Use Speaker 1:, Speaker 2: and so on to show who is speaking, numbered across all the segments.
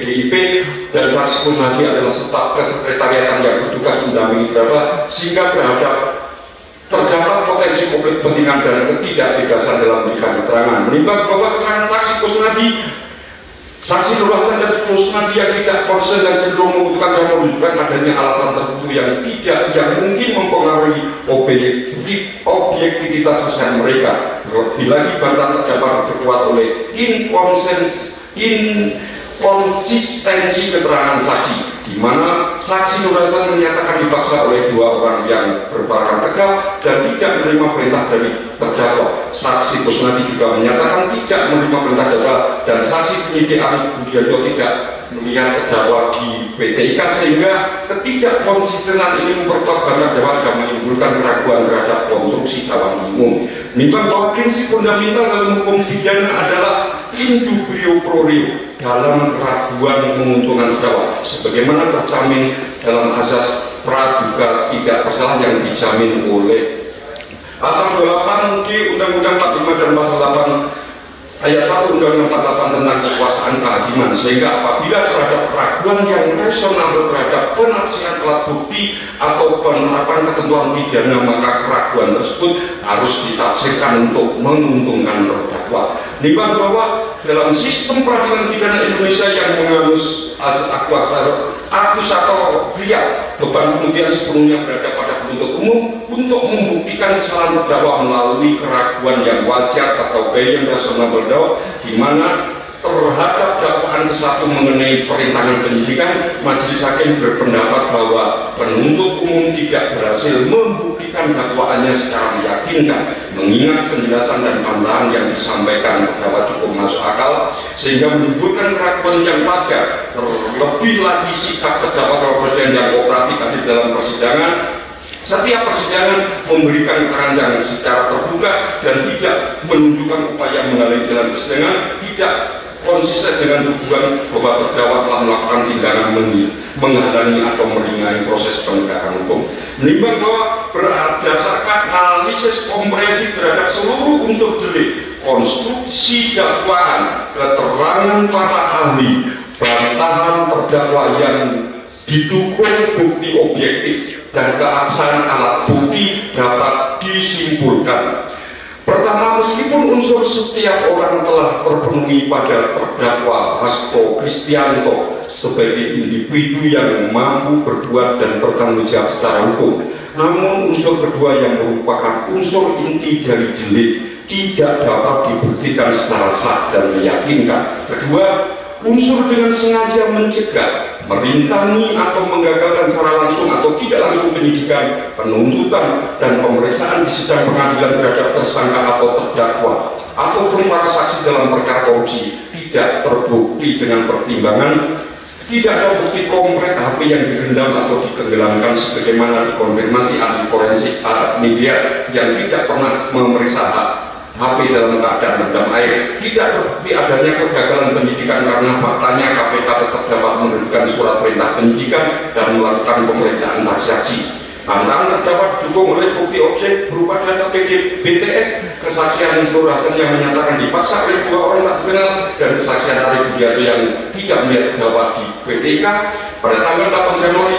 Speaker 1: PDIP dan saksi Kusnadi adalah staf kesekretariatan yang bertugas mendampingi terdakwa sehingga terdapat potensi konflik kepentingan dan ketidakbebasan dalam memberikan keterangan. Menimbang bahwa keterangan saksi Kusnadi, saksi Nur Hasan dan Kusnadi yang tidak konsen dan cenderung membutuhkan dan menunjukkan adanya alasan tertentu yang mungkin mempengaruhi objektivitas kesaksian mereka. Lebih lagi bantahan terdakwa diperkuat oleh konsistensi keterangan saksi, di mana saksi Nur Hasan menyatakan dipaksa oleh dua orang yang berpakaian tegap dan tidak menerima perintah dari terdakwa. Saksi Kusnadi juga menyatakan tidak menerima perintah terdakwa dan saksi penyidik Arif Budiarto tidak melihat terdakwa di PT IKA, sehingga ketidakkonsistenan ini memperkuat terdakwa dan menimbulkan keraguan terhadap konstruksi dakwaan umum. Menimbang bahwa prinsip fundamental dalam hukum pidana adalah in dubio pro reo, dalam keraguan menguntungkan terdakwa, sebagaimana tercermin dalam azas praduga tidak bersalah yang dijamin oleh pasal 28 Undang-Undang 45 dan pasal 8 ayat 1 Undang-Undang 48 tentang kekuasaan kehakiman, sehingga apabila terhadap keraguan yang rasional terhadap penafsiran alat bukti atau penerapan ketentuan pidana, maka keraguan tersebut harus ditafsirkan untuk menguntungkan terdakwa. Nimbang bahwa dalam sistem peradilan pidana Indonesia yang menganut azas akusator ria, beban kemudian sepenuhnya berada pada penuntut umum untuk membuktikan kesalahan terdakwa melalui keraguan yang wajar atau beyond reasonable doubt, di mana terhadap dakwaan ke-1 mengenai perintangan penyidikan, majelis hakim berpendapat bahwa penuntut umum tidak berhasil membuktikan dakwaannya secara meyakinkan, mengingat penjelasan dan bantahan yang disampaikan terdakwa cukup masuk akal, sehingga menimbulkan keraguan yang wajar. Terlebih lagi sikap terdakwa dalam persidangan yang kooperatif hadir dalam persidangan. Setiap persidangan memberikan keterangan yang secara terbuka dan tidak menunjukkan upaya menghalangi jalan persidangan, tidak konsisten dengan tuduhan bahwa terdakwa telah melakukan tindakan menghalangi atau meringankan proses penegakan hukum. Menimbang bahwa berdasarkan analisis komprehensif terhadap seluruh unsur delik, konstruksi dakwaan, keterangan para ahli, bantahan terdakwa yang didukung bukti objektif dan keabsahan alat bukti dapat disimpulkan. Pertama, meskipun unsur setiap orang telah terpenuhi pada terdakwa Hasto Kristianto sebagai individu yang mampu berbuat dan bertanggung jawab secara hukum, namun unsur kedua yang merupakan unsur inti dari delik tidak dapat dibuktikan secara sah dan meyakinkan. Kedua, unsur dengan sengaja mencegah, merintangi atau menggagalkan secara langsung atau tidak langsung penyidikan, penuntutan, dan pemeriksaan di sidang pengadilan terhadap tersangka atau terdakwa ataupun para saksi dalam perkara korupsi tidak terbukti dengan pertimbangan tidak ada bukti konkret HP yang direndam atau ditenggelamkan sebagaimana dikonfirmasi ahli forensik media yang tidak pernah memeriksa HP dalam keadaan rendam air. Tidak terbukti adanya kegagalan penyidikan karena faktanya KPK tetap dapat menerbitkan surat perintah penyidikan dan melakukan pemeriksaan saksi-saksi. Bantahan terdapat didukung oleh bukti objek berupa data BTS, kesaksian Nur Hasan yang menyatakan dipaksa oleh dua orang tak dikenal, dan kesaksian Arif Budiarto yang tidak melihat terdakwa di PTK. Pada tanggal 8 Januari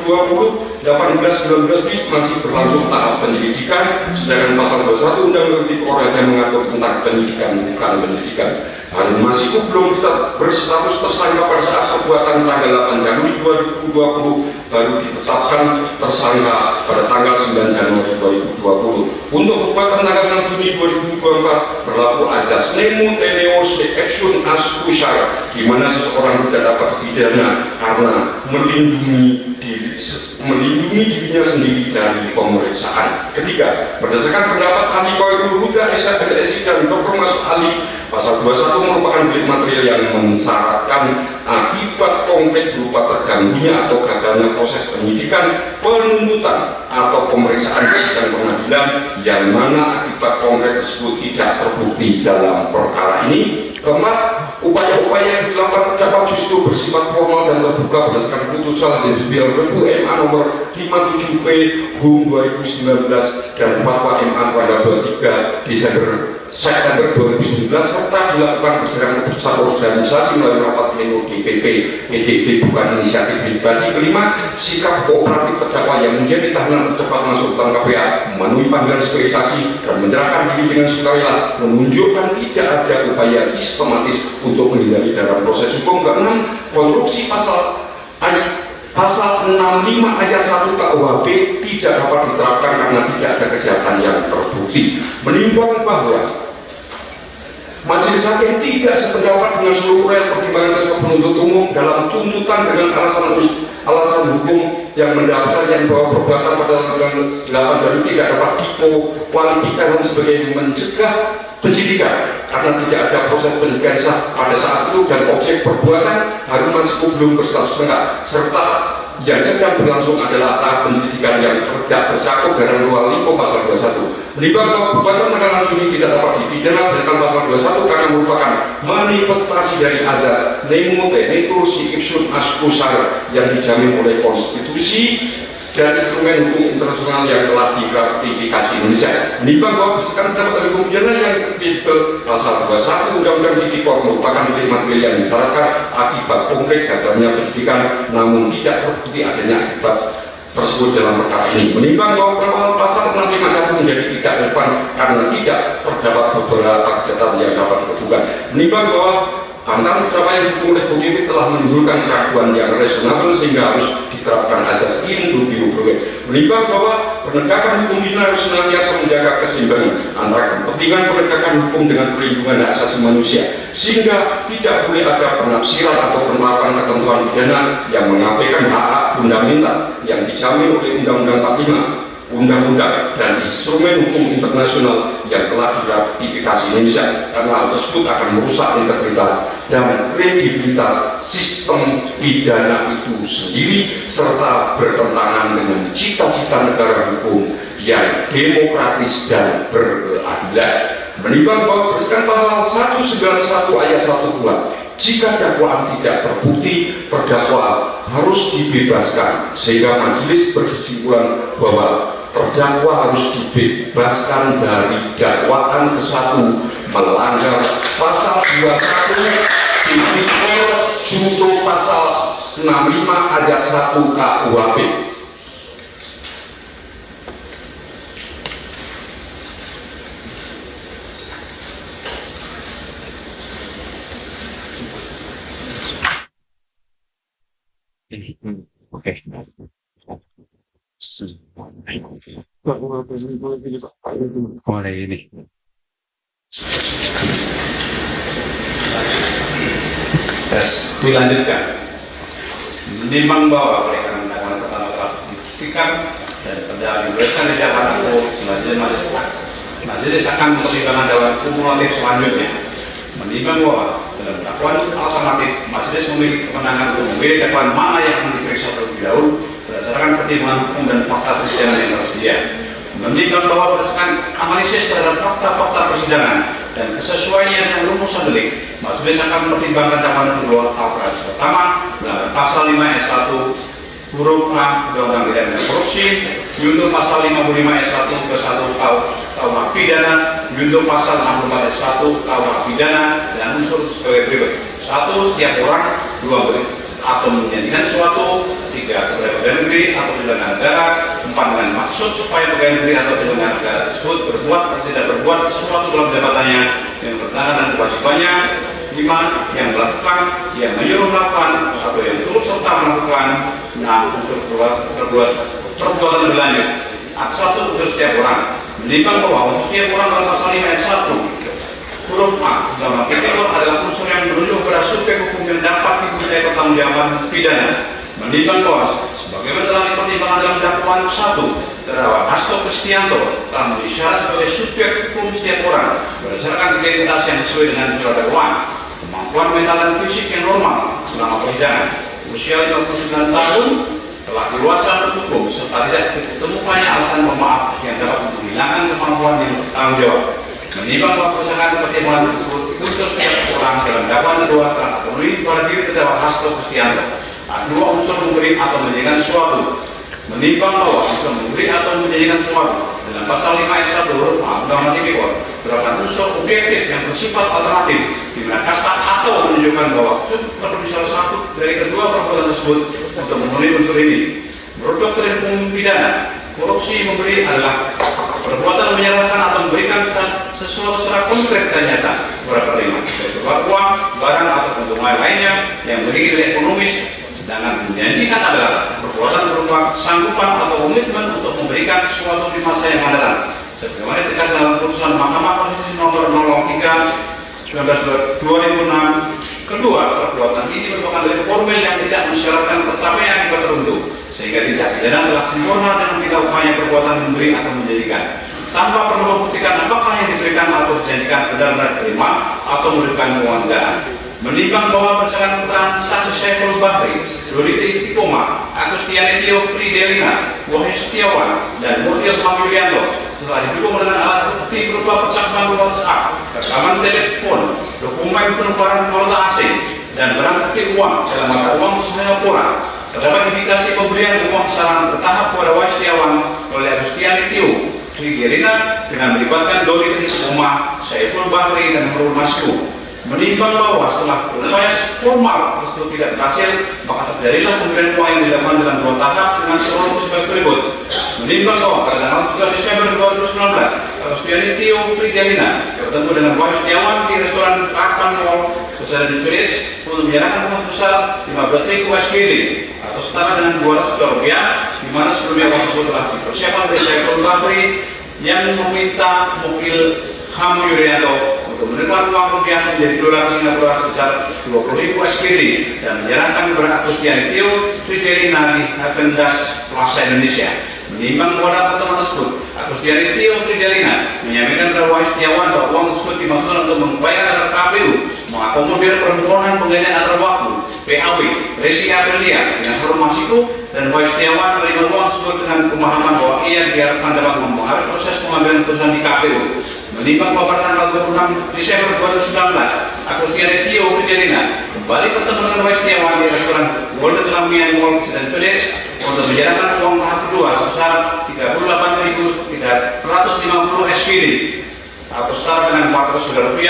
Speaker 1: 2020, 18-19 bis masih berlangsung tahap penyelidikan, sedangkan pasal 21 Undang-Undang Tipikor hanya mengatur tentang penyidikan bukan penyidikan. Harun Masiku belum berstatus tersangka pada saat perbuatan tanggal 8 Januari 2020, baru ditetapkan tersangka pada tanggal 9 Januari 2020. Untuk perbuatan tanggal 6 Juni 2024 berlaku azas nemo teneo se action as usyara, di mana seseorang tidak dapat dipidana karena melindungi dirinya sendiri dari pemeriksaan. Ketiga, berdasarkan pendapat ahli Khairul Huda SHBSI dan Dr. Masud Ali, pasal 21 merupakan delik material yang mensyaratkan akibat konkret berupa terganggunya atau gagalnya proses penyidikan, penuntutan, atau pemeriksaan di sidang pengadilan yang mana akibat konkret tersebut tidak terbukti dalam perkara ini. Keempat, upaya-upaya yang dilakukan terdakwa justru bersifat formal dan terbuka berdasarkan putusan Judicial Review MA nomor 57P HUM 2019 dan Fatwa MA pada 23 Desember September 2019 serta dilakukan berdasarkan keputusan organisasi melalui rapat pleno DPP PDB bukan inisiatif pribadi. Kelima, sikap kooperatif terdakwa yang menjadi tahanan tercepat masuk dalam KPA memenuhi panggilan sebagai saksi dan menyerahkan diri dengan sukarela menunjukkan tidak ada upaya sistematis untuk menghindari dalam proses hukum. Keenam, konstruksi pasal 65 ayat 1 KUHP tidak dapat diterapkan karena tidak ada kejahatan yang terbukti. Menimbang bahwa Majelis Hakim tidak sependapat dengan seluruh rel pertimbangan jaksa penuntut umum dalam tuntutan dengan alasan hukum yang mendasar yang bahwa perbuatan pada Undang-Undang 8 dari tidak dapat dikualifikasi sebagai mencegah penyidikan karena tidak ada proses penyidikan sah pada saat itu dan objek perbuatan Harun Masiku belum berstatus lengkap serta yang sedang berlangsung adalah tahap penyidikan yang tidak tercakup dalam ruang lingkup pasal 21. Menimbang bahwa perbuatan tanggal 6 Juni tidak dapat dipidana berdasarkan pasal 21 karena merupakan manifestasi dari azas nemo tenetur si ipsum ascusar yang dijamin oleh konstitusi dan instrumen hukum internasional yang telah diratifikasi Indonesia. Menimbang bahwa berdasarkan pendapat hukum pidana yang tipe pasal 21 Undang-Undang Tipikor merupakan delik material yang disyaratkan akibat konkret gagalnya penyidikan namun tidak terbukti adanya akibat tersebut dalam perkara ini. Menimbang bahwa penerapan pasal 65 menjadi tidak relevan karena tidak terdapat beberapa kejahatan yang dapat ditentukan. Menimbang bahwa bantahan terdakwa yang dihukum oleh BPP telah menimbulkan keraguan yang reasonable sehingga harus diterapkan asas in dubio pro reo. Menimbang bahwa penegakan hukum pidana harus senantiasa menjaga keseimbangan antara kepentingan penegakan hukum dengan perlindungan hak asasi manusia sehingga tidak boleh ada penafsiran atau penerapan ketentuan pidana yang mengabaikan hak-hak fundamental yang dijamin oleh Undang-Undang 45 undang-undang dan instrumen hukum internasional yang telah diratifikasi Indonesia karena hal tersebut akan merusak integritas dan kredibilitas sistem pidana itu sendiri serta bertentangan dengan cita-cita negara hukum yang demokratis dan berkeadilan. Menimbang bahwa berdasarkan pasal 191 ayat 1 jika dakwaan tidak terbukti, terdakwa harus dibebaskan sehingga majelis berkesimpulan bahwa terdakwa harus dibebaskan dari dakwaan ke-1 melanggar pasal 21 junto pasal 65 ayat 1 KUHP.
Speaker 2: Oke. Mulai ini.
Speaker 3: Tes dilanjutkan. Menimbang bahwa oleh karena dakwaan pertama telah dibuktikan dan terdakwa dibebaskan di dakwaan atau selanjutnya majelis akan mempertimbangkan dakwaan kumulatif selanjutnya. Menimbang bahwa dalam dakwaan alternatif majelis memiliki kewenangan untuk memilih dakwaan mana yang akan diperiksa terlebih dahulu berdasarkan pertimbangan hukum dan fakta persidangan yang tersedia. Menimbang bahwa berdasarkan analisis terhadap fakta-fakta persidangan dan kesesuaian dengan rumusan delik, majelis akan mempertimbangkan dakwaan kedua alternatif. Pertama, melanggar pasal 5 ayat 1 huruf A Undang-Undang Pidana Korupsi, junto pasal 55 ayat 1 ke 1 KUH pidana, junto pasal 64 ayat 1 KUH pidana dan unsur sebagai berikut. 1. Setiap orang. 2. Atau menjanjikan suatu. 3. Kepada pegawai negeri atau penyelenggara negara. 4. Dengan maksud supaya pegawai negeri atau penyelenggara negara tersebut berbuat atau tidak berbuat sesuatu dalam jabatannya yang bertentangan dengan kewajibannya. 5. Yang melakukan, yang menyuruh melakukan atau yang turut serta melakukan. 6. Unsur perbuatan berlanjut. 1. Unsur setiap orang. Menimbang bahwa unsur setiap orang dalam pasal 5 ayat 1 huruf A dalam tipikor adalah unsur yang menunjuk kepada subjek hukum yang dapat dimintai pertanggungjawaban pidana. Menimbang bahwa sebagaimana telah dipertimbangkan dalam dakwaan 1, terdakwa Hasto Kristianto telah memenuhi syarat sebagai subjek hukum setiap orang berdasarkan integritas yang sesuai dengan surat dakwaan, kemampuan mental dan fisik yang normal selama persidangan, usia 59 tahun, telah dewasa menurut hukum serta tidak ditemukannya alasan pemaaf yang dapat menghilangkan kemampuan yang bertanggung jawab. Menimbang bahwa berdasarkan pertimbangan tersebut unsur setiap orang dalam dakwaan kedua telah terpenuhi pada diri terdakwa Hasto Kristianto. 2. Unsur memberi atau menjanjikan sesuatu. Menimbang bahwa unsur memberi atau menjanjikan sesuatu dalam pasal 5 ayat 1 huruf A Undang-Undang Tipikor merupakan unsur objektif yang bersifat alternatif, di mana kata atau menunjukkan bahwa cukup terpenuhi salah satu dari kedua perbuatan tersebut untuk memenuhi unsur ini. Menurut doktrin hukum pidana, korupsi memberi adalah perbuatan menyerahkan atau memberikan sesuatu secara konkret dan nyata kepada penerima, baik berupa uang, barang atau keuntungan lainnya yang memiliki nilai ekonomis. Sedangkan menjanjikan adalah perbuatan berupa sanggupan atau komitmen untuk memberikan sesuatu di masa yang akan datang. Sebagaimana ditegaskan dalam putusan Mahkamah Konstitusi nomor 03/2006. Kedua, perbuatan ini merupakan delik formil yang tidak mensyaratkan tercapainya akibat tertentu, sehingga tindak pidana telah sempurna dengan tindak upaya perbuatan memberi atau menjadikan, tanpa perlu membuktikan apakah yang diberikan atau dijanjikan benar-benar diterima atau memberikan uang negara. Menimbang bahwa berdasarkan keterangan saksi Syaiful Bahri, Dodi Istiqomah, Agustiani Tio Fridelina, Wahyu Setiawan, dan Muril Yulianto setelah didukung dengan alat bukti berupa percakapan WhatsApp, rekaman telepon, dokumen penukaran valuta asing, dan barang bukti uang dalam mata uang Singapura, terdapat indikasi pemberian uang secara bertahap kepada Wahyu Setiawan oleh Agustiani Tio Fridelina dengan melibatkan Dodi Istiqomah, Syaiful Bahri, dan Harun Masiku. Menimbang bahwa setelah upaya formal tersebut tidak berhasil, maka terjadilah pemberian uang yang dilakukan dalam 2 tahap dengan kronologi sebagai berikut. Menimbang bahwa pada tanggal 7 Desember 2019, Agustiani Tio Fridelina bertemu dengan Wahyu Setiawan di restoran Rapan Mall Kejadian Village untuk menyerahkan uang sebesar 15.000 SGD atau setara dengan Rp200, di mana sebelumnya uang tersebut telah dipersiapkan oleh Syaiful Bahri yang meminta mobil Ham Yulianto untuk menerima uang rupiah menjadi dolar Singapura sebesar 20.000 SGD dan menyerahkan kepada Agustiani Tio Fridelina di Hagendas Plaza Indonesia. Menimbang bahwa pertemuan tersebut, Agustiani Tio Fridelina menyampaikan kepada Wahyu Setiawan bahwa uang tersebut dimaksudkan untuk membayar KPU, mengakomodir permohonan penggantian antar waktu PAW Resi Aprilia dengan Harun Masiku, dan Wahyu Setiawan menerima uang tersebut dengan pemahaman bahwa ia diharapkan dapat mempengaruhi proses pengambilan keputusan di KPU. Menimbang bahwa pada tanggal 26 Desember 2019, Agustiani Tio Fridelina kembali bertemu dengan Wahyu Setiawan di restoran Golden Lamian Mall Kejadian Village untuk menyerahkan uang tahap kedua sebesar 38.350 SGD atau setara dengan Rp400.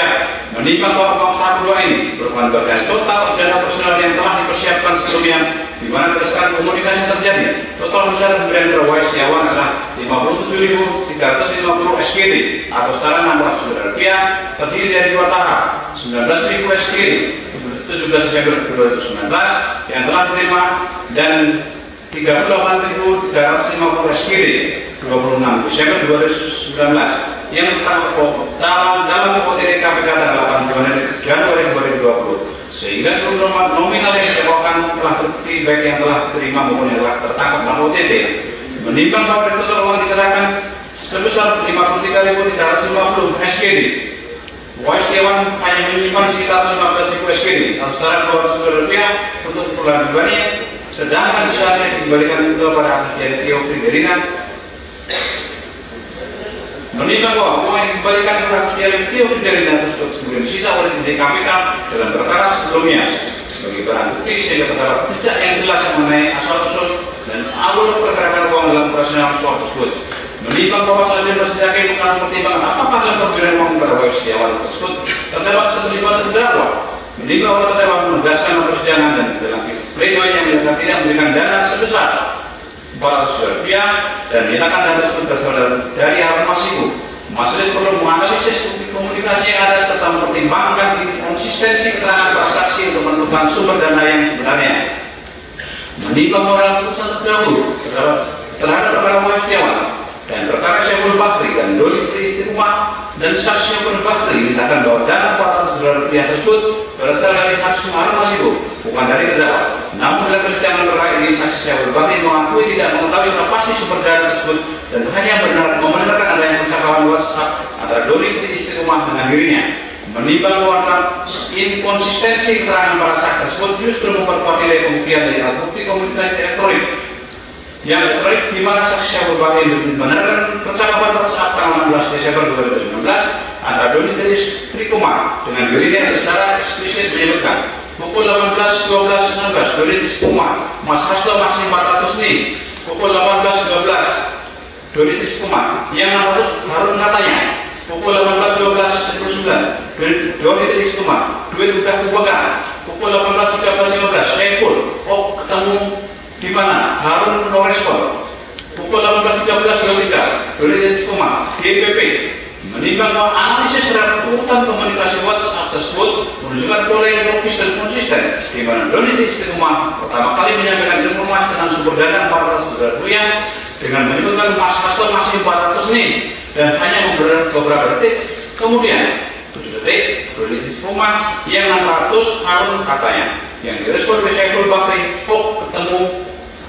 Speaker 3: Menimbang bahwa uang tahap kedua ini merupakan bagian total dana personal yang telah dipersiapkan sebelumnya, di mana berdasarkan komunikasi yang terjadi, total rencana pemberian kepada Wahyu Setiawan adalah 57.350 SGD atau setara Rp600, terdiri dari 2 tahap, 19.000 SGD 17 Desember 2019 yang telah diterima dan 38.350 SGD 26 Desember 2019 yang dalam OTT KPK tanggal 8 Januari 2020, sehingga seluruh nominal yang didakwakan telah terbukti baik yang telah diterima maupun yang telah tertangkap dalam OTT. Menimbang bahwa dari total uang diserahkan sebesar 53.350 SGD, Wahyu Setiawan hanya menyimpan sekitar 15.000 SGD atau setara Rp200 untuk keperluan pribadi, sedangkan sisanya dikembalikan kepada Agustiani Tio Fridelina. Menimbang bahwa uang yang dikembalikan kepada Agustiani Tio Fridelina tersebut kemudian disita oleh penyidik KPK dalam perkara sebelumnya sebagai barang bukti, sehingga terdapat jejak yang jelas mengenai asal-usul dan alur pergerakan uang dalam operasional suap tersebut. Menimbang bahwa selanjutnya majelis hakim akan mempertimbangkan apakah dalam pemberian uang kepada Wahyu Setiawan tersebut terdapat keterlibatan terdakwa. Menimbang bahwa terdakwa menegaskan dalam persidangan dan dalam pledoi yang menyatakan tidak memberikan dana sebesar Rp400 dan menyatakan dana tersebut berasal dari Harun Masiku. Majelis perlu menganalisis komunikasi yang ada serta mempertimbangkan konsistensi keterangan para saksi untuk menentukan sumber dana yang sebenarnya. Menimbang bahwa dalam putusan terdahulu terhadap perkara Wahyu Setiawan dan perkara Syaiful Bahri dan Dodi Istiqomah dan saksi Syaiful Bahri menyatakan bahwa dana Rp400 tersebut berasal dari Harun Masiku, bukan dari terdakwa. Namun dalam persidangan perkara ini, saksi Syaiful Bahri mengakui tidak mengetahui secara pasti sumber dana tersebut dan hanya membenarkan adanya percakapan WhatsApp antara Dodi Istiqomah dengan dirinya. Menimbang bahwa inkonsistensi keterangan para saksi tersebut justru memperkuat nilai pembuktian dari alat bukti komunikasi elektronik yang elektronik, di mana saksi Syaiful Bahri membenarkan percakapan WhatsApp tanggal 16 Desember 2019 antara Dodi Istiqomah dengan dirinya yang secara eksplisit menyebutkan pukul 18.12.19 Dodi Istiqomah, Mas Hasto masih 400 nih. Pukul 18.12 Doni Triskoma yang 600 Harun katanya pukul 18.12.19 Doni Triskoma duit udah kupegang pukul 18.13.15 Syaiful ketemu di mana Harun no respon pukul 18.13.23 Doni Triskoma DPP menimbang bahwa analisis terhadap urutan komunikasi WhatsApp tersebut menunjukkan pola yang logis dan konsisten di mana Doni Triskoma pertama kali menyampaikan informasi tentang sumber dana 400 juta rupiah dengan menyebutkan Mas Hasto masih 400 nih dan hanya beberapa detik kemudian 7 detik Doni Triskoma yang 600 Harun katanya yang direspon oleh Syaiful Bahri ketemu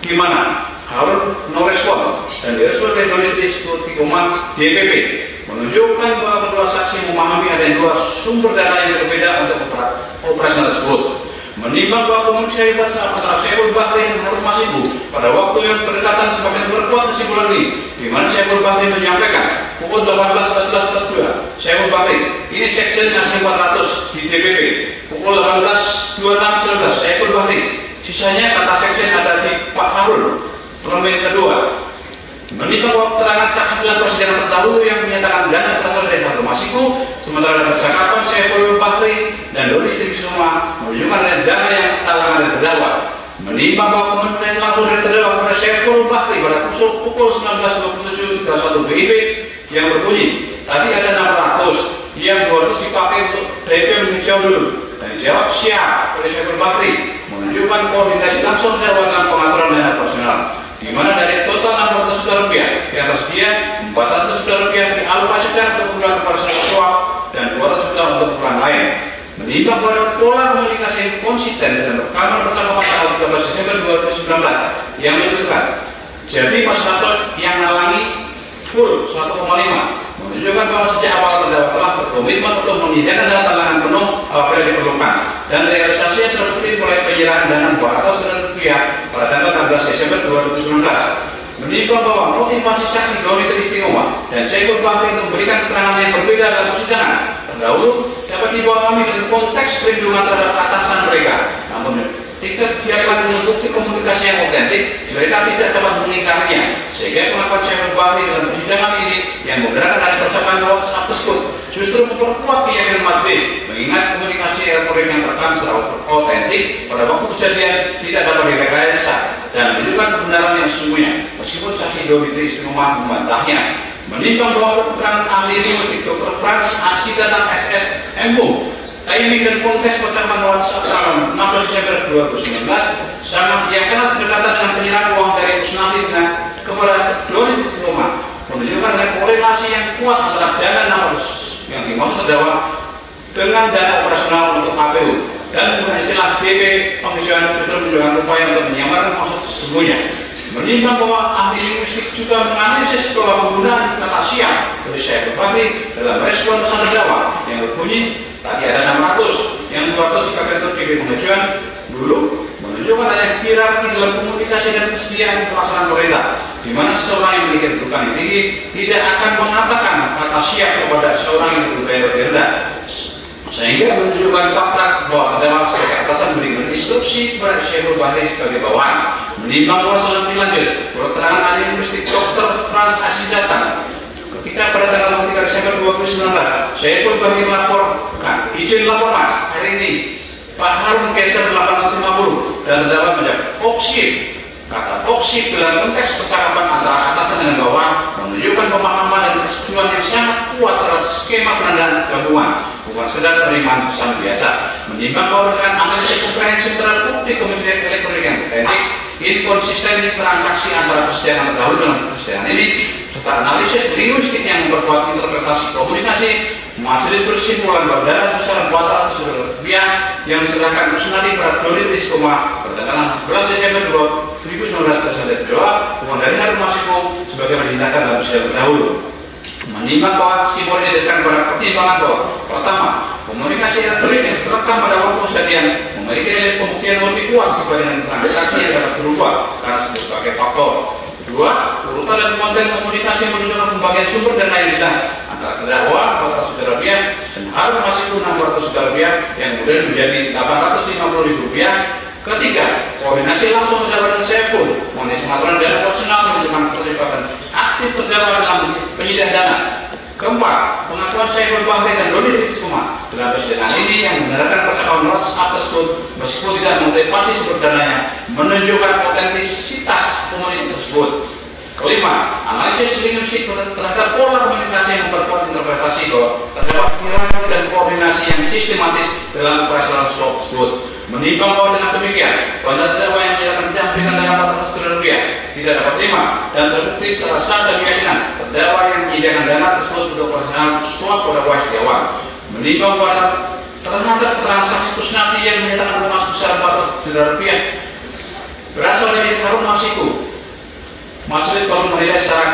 Speaker 3: di mana Harun no respon dan direspon oleh Doni Triskoma DPP menunjukkan bahwa kedua saksi memahami ada dua sumber dana yang berbeda untuk operasi tersebut. Menimbang bahwa komunikasi WhatsApp antara Syaiful Bahri dan Harun Masiku pada waktu yang berdekatan semakin berkuat kesimpulan ini, di mana Syaiful Bahri menyampaikan pukul 18.14.42 Syaiful Bahri ini section ngasih 400 di DPP pukul 18.26.19 Syaiful Bahri sisanya kata section ada di Pak Harun permen kedua. Menimbang bahwa keterangan saksi dalam persidangan terdahulu yang menyatakan dana berasal dari Harun Masiku, sementara ada percakapan Syaiful Bahri dan Doni Triskoma menunjukkan dana yang talangan dari terdakwa. Menimbang bahwa komunikasi langsung dari terdakwa kepada Syaiful Bahri pada pukul 19.27.31 WIB yang berbunyi tadi ada 600 yang 200 dipakai untuk DP menjawab dulu dan dijawab siap oleh Syaiful Bahri menunjukkan koordinasi langsung dalam pengaturan dana operasional di mana dari total 600 juta rupiah yang tersedia 400 juta rupiah dialokasikan untuk keperluan operasional suap dan 200 juta untuk keperluan lain. Menimbang pada pola komunikasi yang konsisten dan rekaman percakapan tanggal 13 Desember 2019 yang menyebutkan jadi Mas Hasto yang nalangi full 1,5 menunjukkan bahwa sejak awal terdakwa telah berkomitmen untuk menyediakan dana talangan penuh apabila diperlukan dan realisasinya terbukti mulai penyerahan dana 400 juta rupiah pada tanggal 16 Desember 2019. Menimbang bahwa motivasi saksi Doni Triskoma dan Syaiful Bahri untuk memberikan keterangan yang berbeda dalam persidangan terdahulu dapat dipahami dengan konteks perlindungan terhadap atasan mereka. Namun ketika dilakukan dengan bukti komunikasi yang otentik, mereka tidak dapat mengingkarinya. Sehingga pengakuan Syaiful Bahri dalam persidangan ini yang menggunakan dari percakapan WhatsApp tersebut justru memperkuat keyakinan majelis, mengingat komunikasi elektronik yang terekam secara otentik pada waktu kejadian tidak dapat direkayasa dan menunjukkan kebenaran yang sesungguhnya. Meskipun saksi Doni Triskoma membantahnya, menimbang bahwa keterangan ahli linguistik Dr. Frans Asida dan SS Embung timing dan konteks percakapan WhatsApp tanggal 16 Desember 2019 yang sangat berdekatan dengan penyerahan uang dari Kusnali dengan kepada Doni Triskoma menunjukkan ada korelasi yang kuat antara dana 600 yang dimaksud terdakwa dengan dana operasional untuk KPU dan menggunakan istilah BP penghijauan justru menunjukkan upaya untuk menyamarkan maksud sesungguhnya. Menimbang bahwa ahli linguistik juga menganalisis bahwa penggunaan kata siap oleh Syaiful Bahri dalam respon pesan terdakwa yang berbunyi tadi ada 600 yang 200 dipakai untuk DP pengajuan dulu menunjukkan adanya hierarki dalam komunikasi dan kesediaan pelaksanaan pemerintah di mana seseorang yang memiliki kedudukan yang tinggi tidak akan mengatakan kata siap kepada seorang yang berbayar lebih rendah sehingga menunjukkan fakta bahwa terdakwa sebagai atasan memberikan instruksi kepada Syaiful Bahri sebagai bawahan. Menimbang bahwa lebih lanjut keterangan ahli linguistik Dr. Frans Asidatang ketika pada tanggal 3 Desember 2019 Syaiful Bahri melaporkan izin lapor mas hari ini Pak Harun geser 850 dan terdakwa menjawab oksip. Kata oksip dalam konteks percakapan antara atasan dengan bawahan menunjukkan pemahaman dan persetujuan yang sangat kuat terhadap skema pendanaan gabungan bukan sekedar penerimaan pesan biasa. Menimbang bahwa berdasarkan analisis komprehensif terhadap bukti komunikasi elektronik yang otentik, inkonsistensi transaksi antara persidangan terdahulu dengan persidangan ini serta analisis linguistik yang memperkuat interpretasi komunikasi, majelis berkesimpulan bahwa dana sebesar 400 juta rupiah yang diserahkan Kusnadi pada Doni Triskoma pada tanggal 16 Desember 2019 bersama terdakwa bukan dari Harun Masiku sebagai dinyatakan dalam persidangan terdahulu. Menimbang bahwa simbol ini ditekan pada pertimbangan bahwa pertama, komunikasi elektronik yang terekam pada waktu kejadian memiliki nilai pembuktian lebih kuat dibandingkan transaksi yang dapat berubah karena sebagai faktor. Kedua, urutan dan konten komunikasi menunjukkan pembagian sumber dana yang jelas antara terdakwa 400 juta rupiah dan Harun Masiku 600 juta rupiah yang kemudian menjadi 850.000 rupiah. Ketiga, koordinasi langsung terdakwa dengan Syaiful mengenai pengaturan dana personal menunjukkan keterlibatan aktif aktif terdakwa dalam penyediaan dana. Keempat, pengakuan Saiful Bahri dan Dodi Rizkuma dalam persidangan ini yang membenarkan percakapan WhatsApp tersebut meskipun tidak mengetahui pasti sumber dananya menunjukkan otentisitas komunikasi tersebut. Kelima, analisis linguistik terhadap pola komunikasi yang memperkuat interpretasi bahwa terdapat hierarki dan koordinasi yang sistematis dalam operasional tersebut. Menimbang bahwa dengan demikian, bantah terdakwa yang menyatakan tidak memberikan dana Rp400 tidak dapat terima dan terbukti secara sah dan meyakinkan terdakwa yang menyediakan dana tersebut untuk pelaksanaan suap pada Wahyu Setiawan. Menimbang bahwa terhadap transaksi Kusnadi yang menyatakan uang mas besar Rp400 berasal dari Harun Masiku. Majelis perlu menilai secara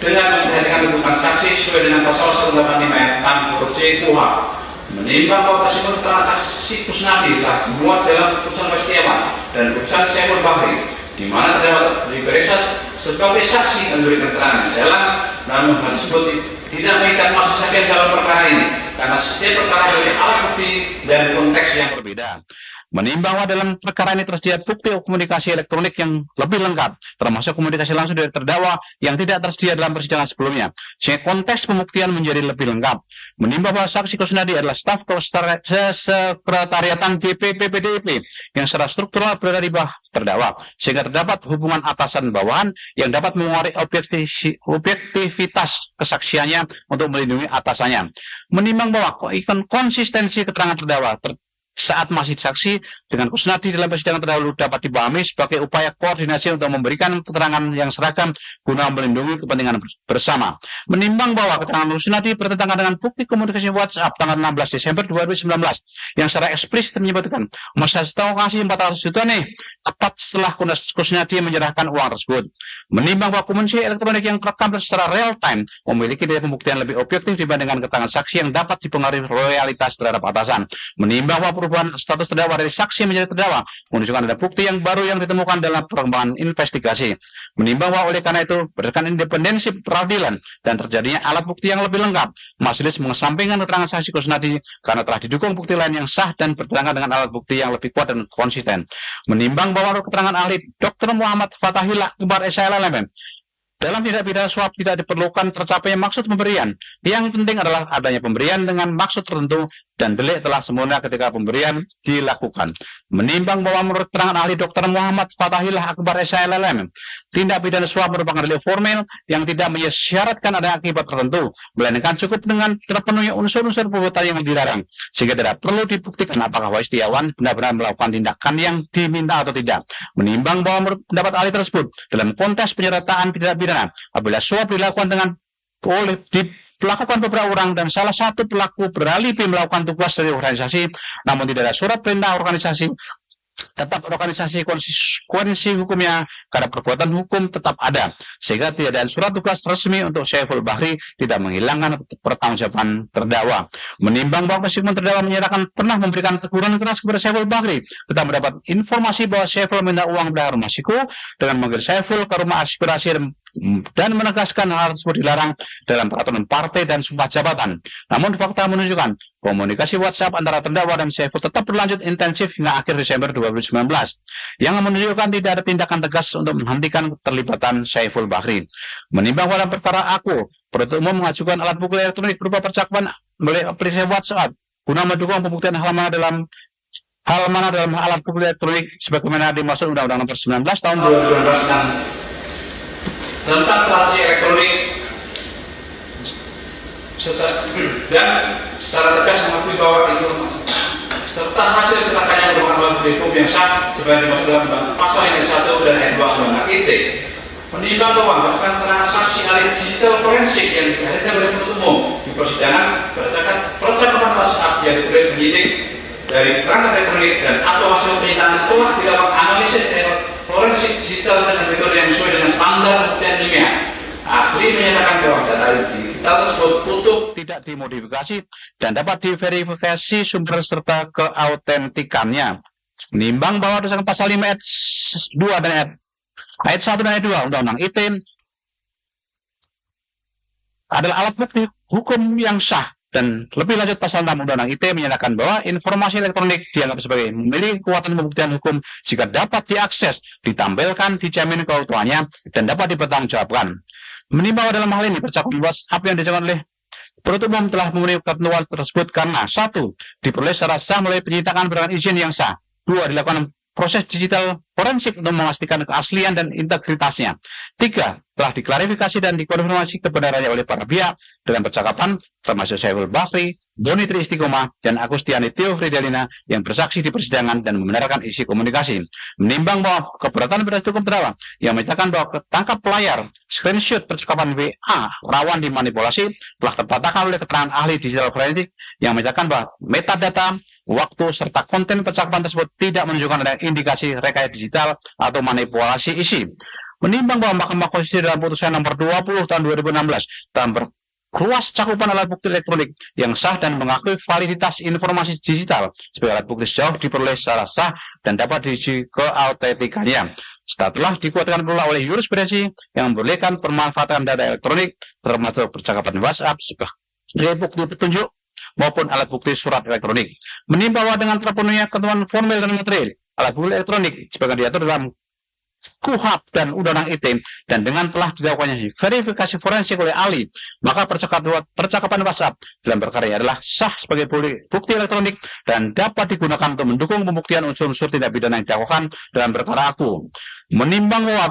Speaker 3: dengan memperhatikan kedudukan saksi sesuai dengan pasal 185 ayat 6 huruf C KUHP. Menimbang bahwa kesimpulan transaksi Kusnadi telah dimuat dalam keputusan Wahyu Setiawan dan keputusan Saiful Bahri, di mana terdapat diperiksa sebagai saksi dan memberikan keterangan jalan, namun hal tersebut tidak mengikat masa saksi dalam perkara ini karena setiap perkara memiliki alat bukti dan konteks yang berbeda. Menimbang bahwa dalam perkara ini tersedia bukti komunikasi elektronik yang lebih lengkap, termasuk komunikasi langsung dari terdakwa yang tidak tersedia dalam persidangan sebelumnya, sehingga konteks pembuktian menjadi lebih lengkap. Menimbang bahwa saksi Kusnadi adalah staf sekretariatan DPP PDIP yang secara struktural berada di bawah terdakwa, sehingga terdapat hubungan atasan bawahan yang dapat mengurangi objektivitas kesaksiannya untuk melindungi atasannya. Menimbang bahwa konsistensi keterangan terdakwa saat masih saksi dengan Kusnadi dalam persidangan terdahulu dapat dipahami sebagai upaya koordinasi untuk memberikan keterangan yang seragam guna melindungi kepentingan bersama. Menimbang bahwa keterangan Kusnadi bertentangan dengan bukti komunikasi WhatsApp tanggal 16 Desember 2019 yang secara eksplisit menyebutkan masa setahun kasih 400 juta nih tepat setelah Kusnadi menyerahkan uang tersebut. Menimbang bahwa komunikasi elektronik yang terekam secara real time memiliki daya pembuktian lebih objektif dibandingkan keterangan saksi yang dapat dipengaruhi loyalitas terhadap atasan. Menimbang bahwa perubahan status terdakwa dari saksi menjadi terdakwa menunjukkan ada bukti yang baru yang ditemukan dalam perkembangan investigasi. Menimbang bahwa oleh karena itu berdasarkan independensi peradilan dan terjadinya alat bukti yang lebih lengkap, majelis mengesampingkan keterangan saksi Kusnadi karena telah didukung bukti lain yang sah dan bertentangan dengan alat bukti yang lebih kuat dan konsisten. Menimbang bahwa keterangan ahli Dr. Muhammad Fatahillah Akbar SLLM dalam tindak pidana suap tidak diperlukan tercapainya maksud pemberian. Yang penting adalah adanya pemberian dengan maksud tertentu dan delik telah sempurna ketika pemberian dilakukan. Menimbang bahwa menurut keterangan ahli Dr. Muhammad Fatahillah Akbar SLLM, tindak pidana suap merupakan delik formil yang tidak mensyaratkan ada akibat tertentu, melainkan cukup dengan terpenuhi unsur-unsur perbuatan yang dilarang, sehingga tidak perlu dibuktikan apakah Wahyu Setiawan benar-benar melakukan tindakan yang diminta atau tidak. Menimbang bahwa menurut pendapat ahli tersebut, dalam konteks penyertaan tindak pidana, apabila suap dilakukan dilakukan beberapa orang dan salah satu pelaku beralibi melakukan tugas dari organisasi, namun tidak ada surat perintah organisasi, tetap organisasi konsekuensi hukumnya karena perbuatan hukum tetap ada, sehingga tidak ada surat tugas resmi untuk Saiful Bahri tidak menghilangkan pertanggungjawaban terdakwa. Menimbang bahwa meskipun terdakwa menyatakan pernah memberikan teguran keras kepada Saiful Bahri, tetap mendapat informasi bahwa Saiful minta uang dari Harun Masiku dengan memanggil Saiful ke rumah aspirasi dan menegaskan hal tersebut dilarang dalam peraturan partai dan sumpah jabatan. Namun fakta menunjukkan komunikasi WhatsApp antara terdakwa dan Saiful tetap berlanjut intensif hingga akhir Desember 2019 yang menunjukkan tidak ada tindakan tegas untuk menghentikan keterlibatan Saiful Bahri. Menimbang dalam perkara aku, penuntut umum mengajukan alat bukti elektronik berupa percakapan melalui aplikasi WhatsApp guna mendukung pembuktian hal mana dalam alat bukti elektronik sebagaimana dimaksud Undang-Undang Nomor 19 Tahun 2012 tentang transaksi elektronik dan secara tegas mengakui bahwa serta hasil cetakannya merupakan alat bukti hukum yang sah sebagai dimaksud dalam pasal yang 1 dan ayat 2 Undang-Undang ITE. Menimbang bahwa berdasarkan transaksi alih digital forensik yang dihadirkan oleh penuntut umum di persidangan berdasarkan percakapan WhatsApp yang diberi penyidik dari perangkat elektronik dan atau hasil penyitaan telah dilakukan analisis forensik digital dan metode yang sesuai dengan standar pembuktian ilmiah. Ahli menyatakan bahwa data digital tersebut utuh, tidak dimodifikasi dan dapat diverifikasi sumber serta keautentikannya. Menimbang bahwa berdasarkan pasal 5 ayat 2 dan ayat 1 dan ayat 2 Undang-Undang ITE adalah alat bukti hukum yang sah
Speaker 4: Dan lebih lanjut pasal 6 Undang-Undang ITE menyatakan bahwa informasi elektronik dianggap sebagai memiliki kekuatan pembuktian hukum jika dapat diakses, ditampilkan, dijamin keutuhannya, dan dapat dipertanggungjawabkan. Menimbang dalam hal ini percakapan WhatsApp yang dijalankan oleh penuntut umum telah memenuhi ketentuan tersebut karena 1. Diperoleh secara sah melalui penyitaan berdasarkan izin yang sah. 2. Dilakukan proses digital forensik untuk memastikan keaslian dan integritasnya. 3. Telah diklarifikasi dan dikonfirmasi kebenarannya oleh para pihak dalam percakapan termasuk Saiful Bahri, Doni Tri Istiqomah, dan Agustiani Tio Fridelina yang bersaksi di persidangan dan membenarkan isi komunikasi. Menimbang bahwa keberatan penasihat hukum terdakwa yang menyatakan bahwa ketangkap layar screenshot percakapan WA rawan dimanipulasi telah terpatahkan oleh keterangan ahli digital forensik yang menyatakan bahwa metadata, waktu, serta konten percakapan tersebut tidak menunjukkan adanya indikasi rekayasa digital atau manipulasi isi. Menimbang bahwa Mahkamah Konstitusi dalam putusan nomor 20 tahun 2016 telah memperluas cakupan alat bukti elektronik yang sah dan mengakui validitas informasi digital sebagai alat bukti sejauh diperoleh secara sah dan dapat diuji keautentikannya. Setelah dikuatkan pula oleh jurisprudensi yang membolehkan pemanfaatan data elektronik termasuk percakapan WhatsApp sebagai bukti petunjuk maupun alat bukti surat elektronik. Menimbang bahwa dengan terpenuhinya ketentuan formil dan material alat bukti elektronik sebagai diatur dalam KUHP dan Undang-Undang ITE dan dengan telah dilakukannya verifikasi forensik oleh ahli, maka percakapan WhatsApp dalam perkara ini adalah sah sebagai bukti elektronik dan dapat digunakan untuk mendukung pembuktian unsur-unsur tindak pidana yang dilakukan dalam perkara aku. Menimbang bahwa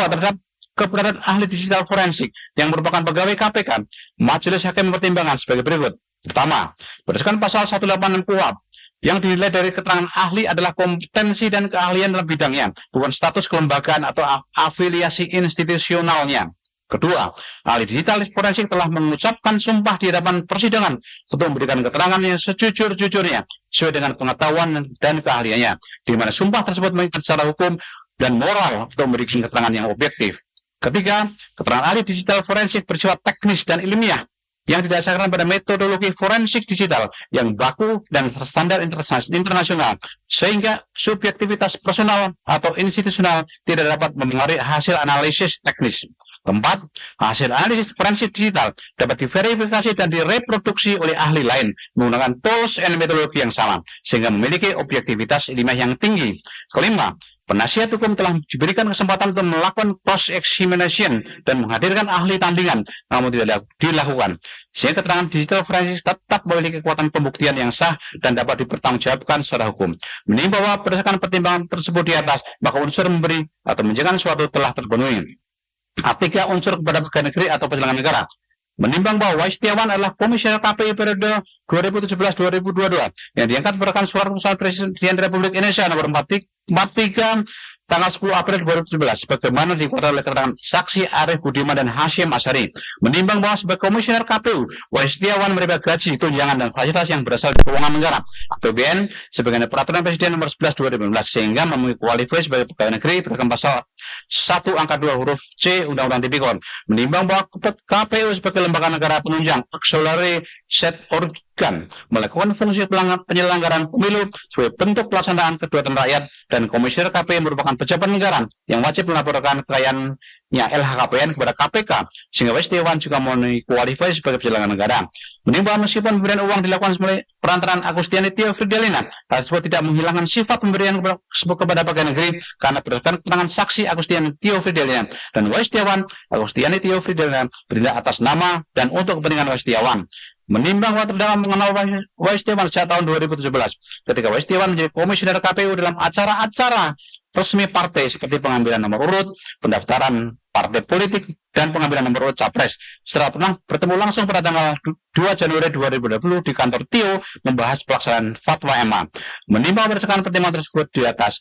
Speaker 4: terhadap keberadaan ahli digital forensik yang merupakan pegawai KPK, Majelis Hakim mempertimbangkan sebagai berikut. Pertama, berdasarkan pasal 186 KUHP, yang dinilai dari keterangan ahli adalah kompetensi dan keahlian dalam bidangnya, bukan status kelembagaan atau afiliasi institusionalnya. Kedua, ahli digital forensik telah mengucapkan sumpah di hadapan persidangan untuk memberikan keterangan yang sejujur-jujurnya sesuai dengan pengetahuan dan keahliannya, di mana sumpah tersebut mengikat secara hukum dan moral untuk memberikan keterangan yang objektif. Ketiga, keterangan ahli digital forensik bersifat teknis dan ilmiah yang didasarkan pada metodologi forensik digital yang baku dan standar internasional, sehingga subjektivitas personal atau institusional tidak dapat mempengaruhi hasil analisis teknis. Keempat, hasil analisis forensik digital dapat diverifikasi dan direproduksi oleh ahli lain menggunakan tools dan metodologi yang sama, sehingga memiliki objektivitas ilmiah yang tinggi. Kelima, penasihat hukum telah diberikan kesempatan untuk melakukan cross-examination dan menghadirkan ahli tandingan, namun tidak dilakukan. Sehingga keterangan digital forensik tetap memiliki kekuatan pembuktian yang sah dan dapat dipertanggungjawabkan secara hukum. Menimbang bahwa berdasarkan pertimbangan tersebut di atas, maka unsur memberi atau menjangan suatu telah terpenuhi. Artikel unsur kepada pegawai negeri atau penyelenggara negara. Menimbang bahwa Setiawan adalah komisioner KPI periode 2017-2022 yang diangkat berdasarkan surat keputusan Presiden Republik Indonesia nomor 43 tanggal 10 April 2017 sebagaimana dikuatkan oleh keterangan saksi Arif Budiman dan Hashim Asyari. Menimbang bahwa sebagai komisioner KPU, Wahyu Setiawan menerima gaji, tunjangan dan fasilitas yang berasal dari keuangan negara APBN sebagaimana peraturan Presiden nomor 11 2015 sehingga memenuhi kualifikasi sebagai pegawai negeri berdasarkan pasal 1 angka 2 huruf C Undang-Undang Tipikor. Menimbang bahwa KPU sebagai lembaga negara penunjang auxiliary set organ melakukan fungsi penyelenggaraan pemilu sebagai bentuk pelaksanaan kedaulatan rakyat, dan komisioner KPU merupakan pejabat negara yang wajib melaporkan kekayaannya LHKPN kepada KPK sehingga Wahyu Setiawan juga memenuhi kualifikasi sebagai penyelenggara negara. Menimbang meskipun pemberian uang dilakukan melalui perantaraan Agustiani Tio Fridelina, hal tersebut tidak menghilangkan sifat pemberian kepada pegawai negeri karena berdasarkan keterangan saksi Agustiani Tio Fridelina dan Wahyu Setiawan, Agustiani Tio Fridelina bertindak atas nama dan untuk kepentingan Wahyu Setiawan. Menimbang bahwa terdakwa mengenal Wahyu Setiawan sejak tahun 2017 ketika Wahyu Setiawan menjadi komisioner KPU dalam acara-acara resmi partai seperti pengambilan nomor urut, pendaftaran partai politik, dan pengambilan nomor urut capres. Setelah pernah bertemu langsung pada tanggal 2 Januari 2020 di kantor Tio membahas pelaksanaan fatwa MA. Menimbang berdasarkan pertimbangan tersebut di atas,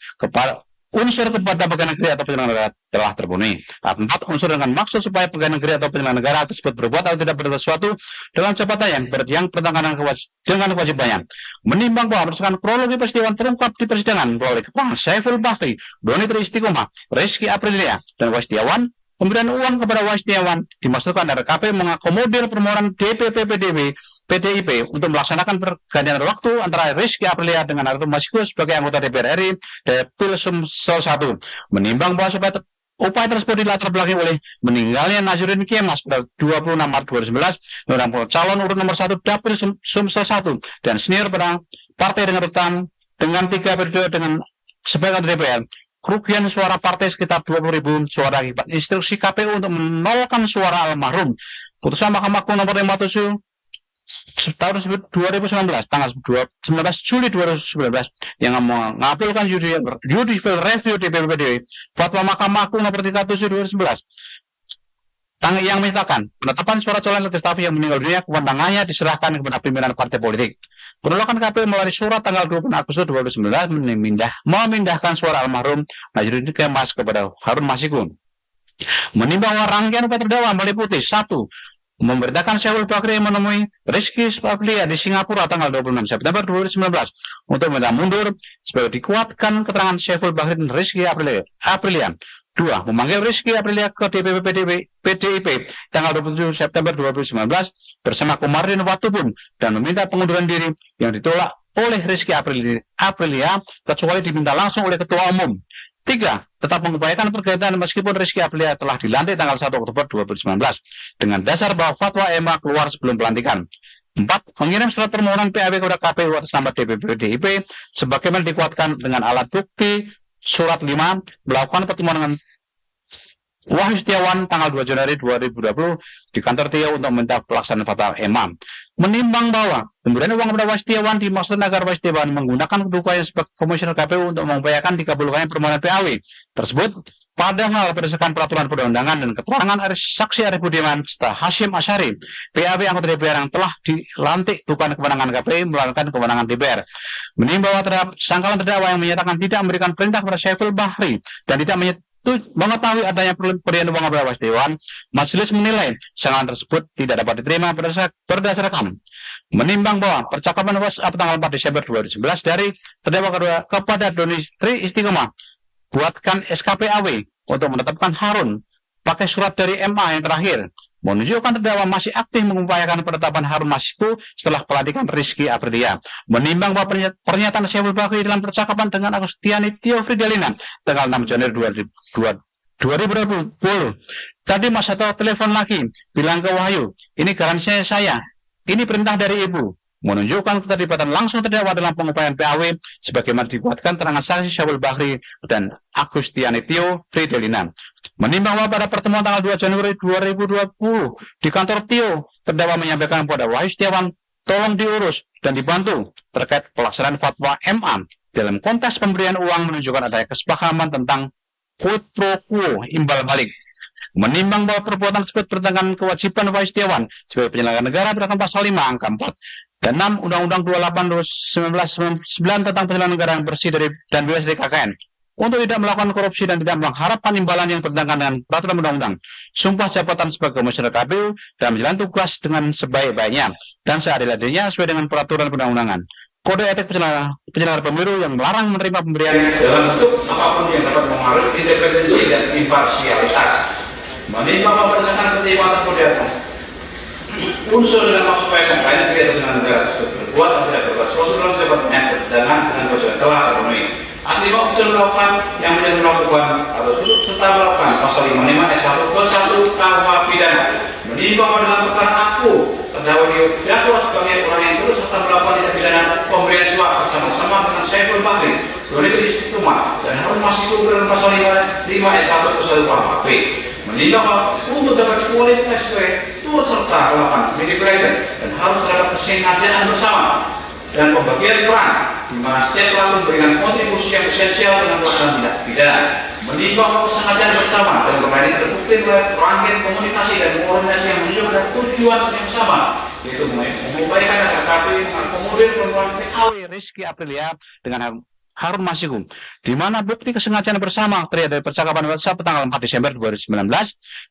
Speaker 4: unsur kepada pegawai negeri atau penyelenggara negara telah terpenuhi. Empat, unsur dengan maksud supaya pegawai negeri atau penyelenggara negara tersebut berbuat atau tidak berbuat sesuatu dalam jabatannya yang bertentangan dengan kewajibannya. Menimbang bahwa berdasarkan kronologi peristiwa terungkap di persidangan oleh keterangan Saiful Bahri, Doni Tri Istiqomah, Rizky Aprilia, dan Wahyu Setiawan, pemberian uang kepada Wahyu Setiawan dimaksudkan agar KPU mengakomodir permohonan DPP PDIP untuk melaksanakan pergantian waktu antara Rizky Aprilia dengan Arthur Masiku sebagai anggota DPR RI dari Pilsum 1. Menimbang bahwa supaya Upaya tersebut dilatar belakangi oleh meninggalnya Nazaruddin Kemas pada 26 Maret 2011 dan calon urut nomor 1 Dapil Sumsel 1 dan senior pada partai dengan urutan dengan 3 periode dengan sebagai anggota DPR. Kerugian suara partai sekitar 20.000 suara akibat instruksi KPU untuk menolakkan suara almarhum. Putusan Mahkamah Agung nomor 57 tahun 2019 tanggal 19 Juli 2019 yang mengabulkan judicial review DPPD fatwa Mahkamah Agung nomor 37 2011 yang menyatakan penetapan suara calon legislatif yang meninggal dunia kewenangannya diserahkan kepada pimpinan partai politik. Penolakan KPU melalui surat tanggal 20 Agustus 2019 memindahkan suara almarhum Nazaruddin Kemas kepada Harun Masiku. Menimbang rangkaian upaya terdakwa meliputi 1. Memberitakan Syaiful Bahri menemui Rizky Aprillia di Singapura tanggal 26 September 2019 untuk meminta mundur sebagai dikuatkan keterangan Syaiful Bahri dan Rizky Aprillia. 2. Memanggil Rizky Aprillia ke DPP PDIP tanggal 27 September 2019 bersama Komarudin Watubun dan meminta pengunduran diri yang ditolak oleh Rizky Aprillia kecuali diminta langsung oleh Ketua Umum. 3. Tetap mengupayakan pergantian meskipun Rizky Aprillia telah dilantik tanggal 1 Oktober 2019 dengan dasar bahwa fatwa MA keluar sebelum pelantikan. 4. Mengirim surat permohonan PAW kepada KPU atas nama DPP PDIP sebagaimana dikuatkan dengan alat bukti surat 5 melakukan pertemuan dengan Wahyu Setiawan tanggal 2 Januari 2020 di kantor TIO untuk meminta pelaksanaan fatwa MA. Menimbang bahwa pemberian uang kepada Wahyu Setiawan dimaksudkan agar Wahyu Setiawan menggunakan kedudukannya sebagai komisioner KPU untuk mengupayakan dikabulkannya permohonan PAW tersebut, padahal berdasarkan peraturan perundang-undangan dan keterangan saksi Arif Budiman serta Hashim Asyari, PAW anggota DPR yang telah dilantik bukan kewenangan KPU melakukan kewenangan DPR. Menimbang bahwa terhadap sangkalan terdakwa yang menyatakan tidak memberikan perintah kepada Syaiful Bahri dan tidak mengetahui adanya pemberian uang kepada Wahyu Setiawan, majelis menilai sangkalan tersebut tidak dapat diterima berdasarkan menimbang bahwa percakapan WhatsApp tanggal 4 Desember 2011 dari terdakwa kedua kepada Doni Tri Istiqomah buatkan SKPAW untuk menetapkan Harun pakai surat dari MA yang terakhir menunjukkan terdakwa masih aktif mengupayakan penetapan Harun Masiku setelah pelantikan Rizky Aprillia. Menimbang bahwa pernyataan Syaiful Bahri dalam percakapan dengan Agustiani Tio Fridelina tanggal 6 Januari 2020 tadi Mas Sato telepon lagi bilang ke Wahyu, ini garansinya saya, ini perintah dari ibu, menunjukkan keterlibatan langsung terdakwa dalam pengupayaan PAW sebagaimana dikuatkan keterangan saksi Syaiful Bahri dan Agustiani Tio Fridelina. Menimbang bahwa pada pertemuan tanggal 2 Januari 2020 di kantor Tio, terdakwa menyampaikan kepada Wahyu Setiawan tolong diurus dan dibantu terkait pelaksanaan fatwa MA dalam konteks pemberian uang menunjukkan adanya kesepahaman tentang quid pro quo imbal balik. Menimbang bahwa perbuatan tersebut bertentangan kewajiban Wahyu Setiawan sebagai penyelenggara negara berdasarkan pasal 5 angka 4 dan 6 Undang-Undang 28 2019 tentang penyelenggaraan negara yang bersih dan bebas dari KKN untuk tidak melakukan korupsi dan tidak mengharapkan imbalan yang bertentangan dengan peraturan undang-undang, sumpah jabatan sebagai komisioner KPU dan menjalani tugas dengan sebaik-baiknya dan seadil-adilnya sesuai dengan peraturan perundang-undangan. Kode etik penyelenggara pemilu yang melarang menerima pemberian
Speaker 3: dalam bentuk apapun yang dapat mengaruhi independensi dan imparsialitas. Menimbang bahwa berdasarkan ketentuan tersebut di atas, unsur dengan maksud supaya kampanye tidak dengan negara tersebut berbuat atau tidak berbuat sesuatu dalam jabatannya dengan kewajiban telah terpenuhi. Artinya unsur melakukan yang menjadi melakukan atau serta melakukan pasal 55 S1 ke 1 KUH pidana. Menimbang bahwa dalam perkara aku terdakwa didakwa sebagai orang yang terus serta melakukan tindak pidana pemberian suap bersama-sama dengan Syaiful Bahri, Doni Tri Istiqomah dan Harun Masiku dalam pasal 55 S1 ke 1 KUHP. Menimbang bahwa untuk dapat dikualifikasi sebagai turut serta melakukan manipulator dan harus terdapat kesengajaan bersama dan pembagian peran di mana setiap pelaku memberikan kontribusi yang esensial dengan pelaksanaan tindak pidana. Menimbang bahwa kesengajaan bersama dan bermain ini terbukti melalui rangkaian komunikasi dan koordinasi yang menunjukkan tujuan yang sama, yaitu mengupayakan agar KPU mengakomodir permohonan PAW
Speaker 4: Rizky Aprillia dengan Harun Masiku, di mana bukti kesengajaan bersama terlihat dari percakapan WhatsApp tanggal 4 Desember 2019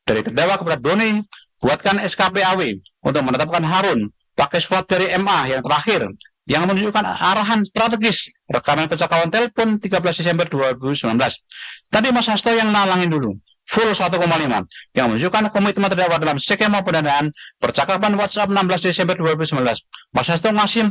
Speaker 4: dari terdakwa kepada Doni buatkan SKPAW untuk menetapkan Harun pakai surat dari MA yang terakhir yang menunjukkan arahan strategis rekaman percakapan telepon 13 Desember 2019. Tadi Mas Hasto yang nalangin dulu full 1,5 yang menunjukkan komitmen terdakwa dalam skema pendanaan percakapan WhatsApp 16 Desember 2019. Mas Hasto ngasih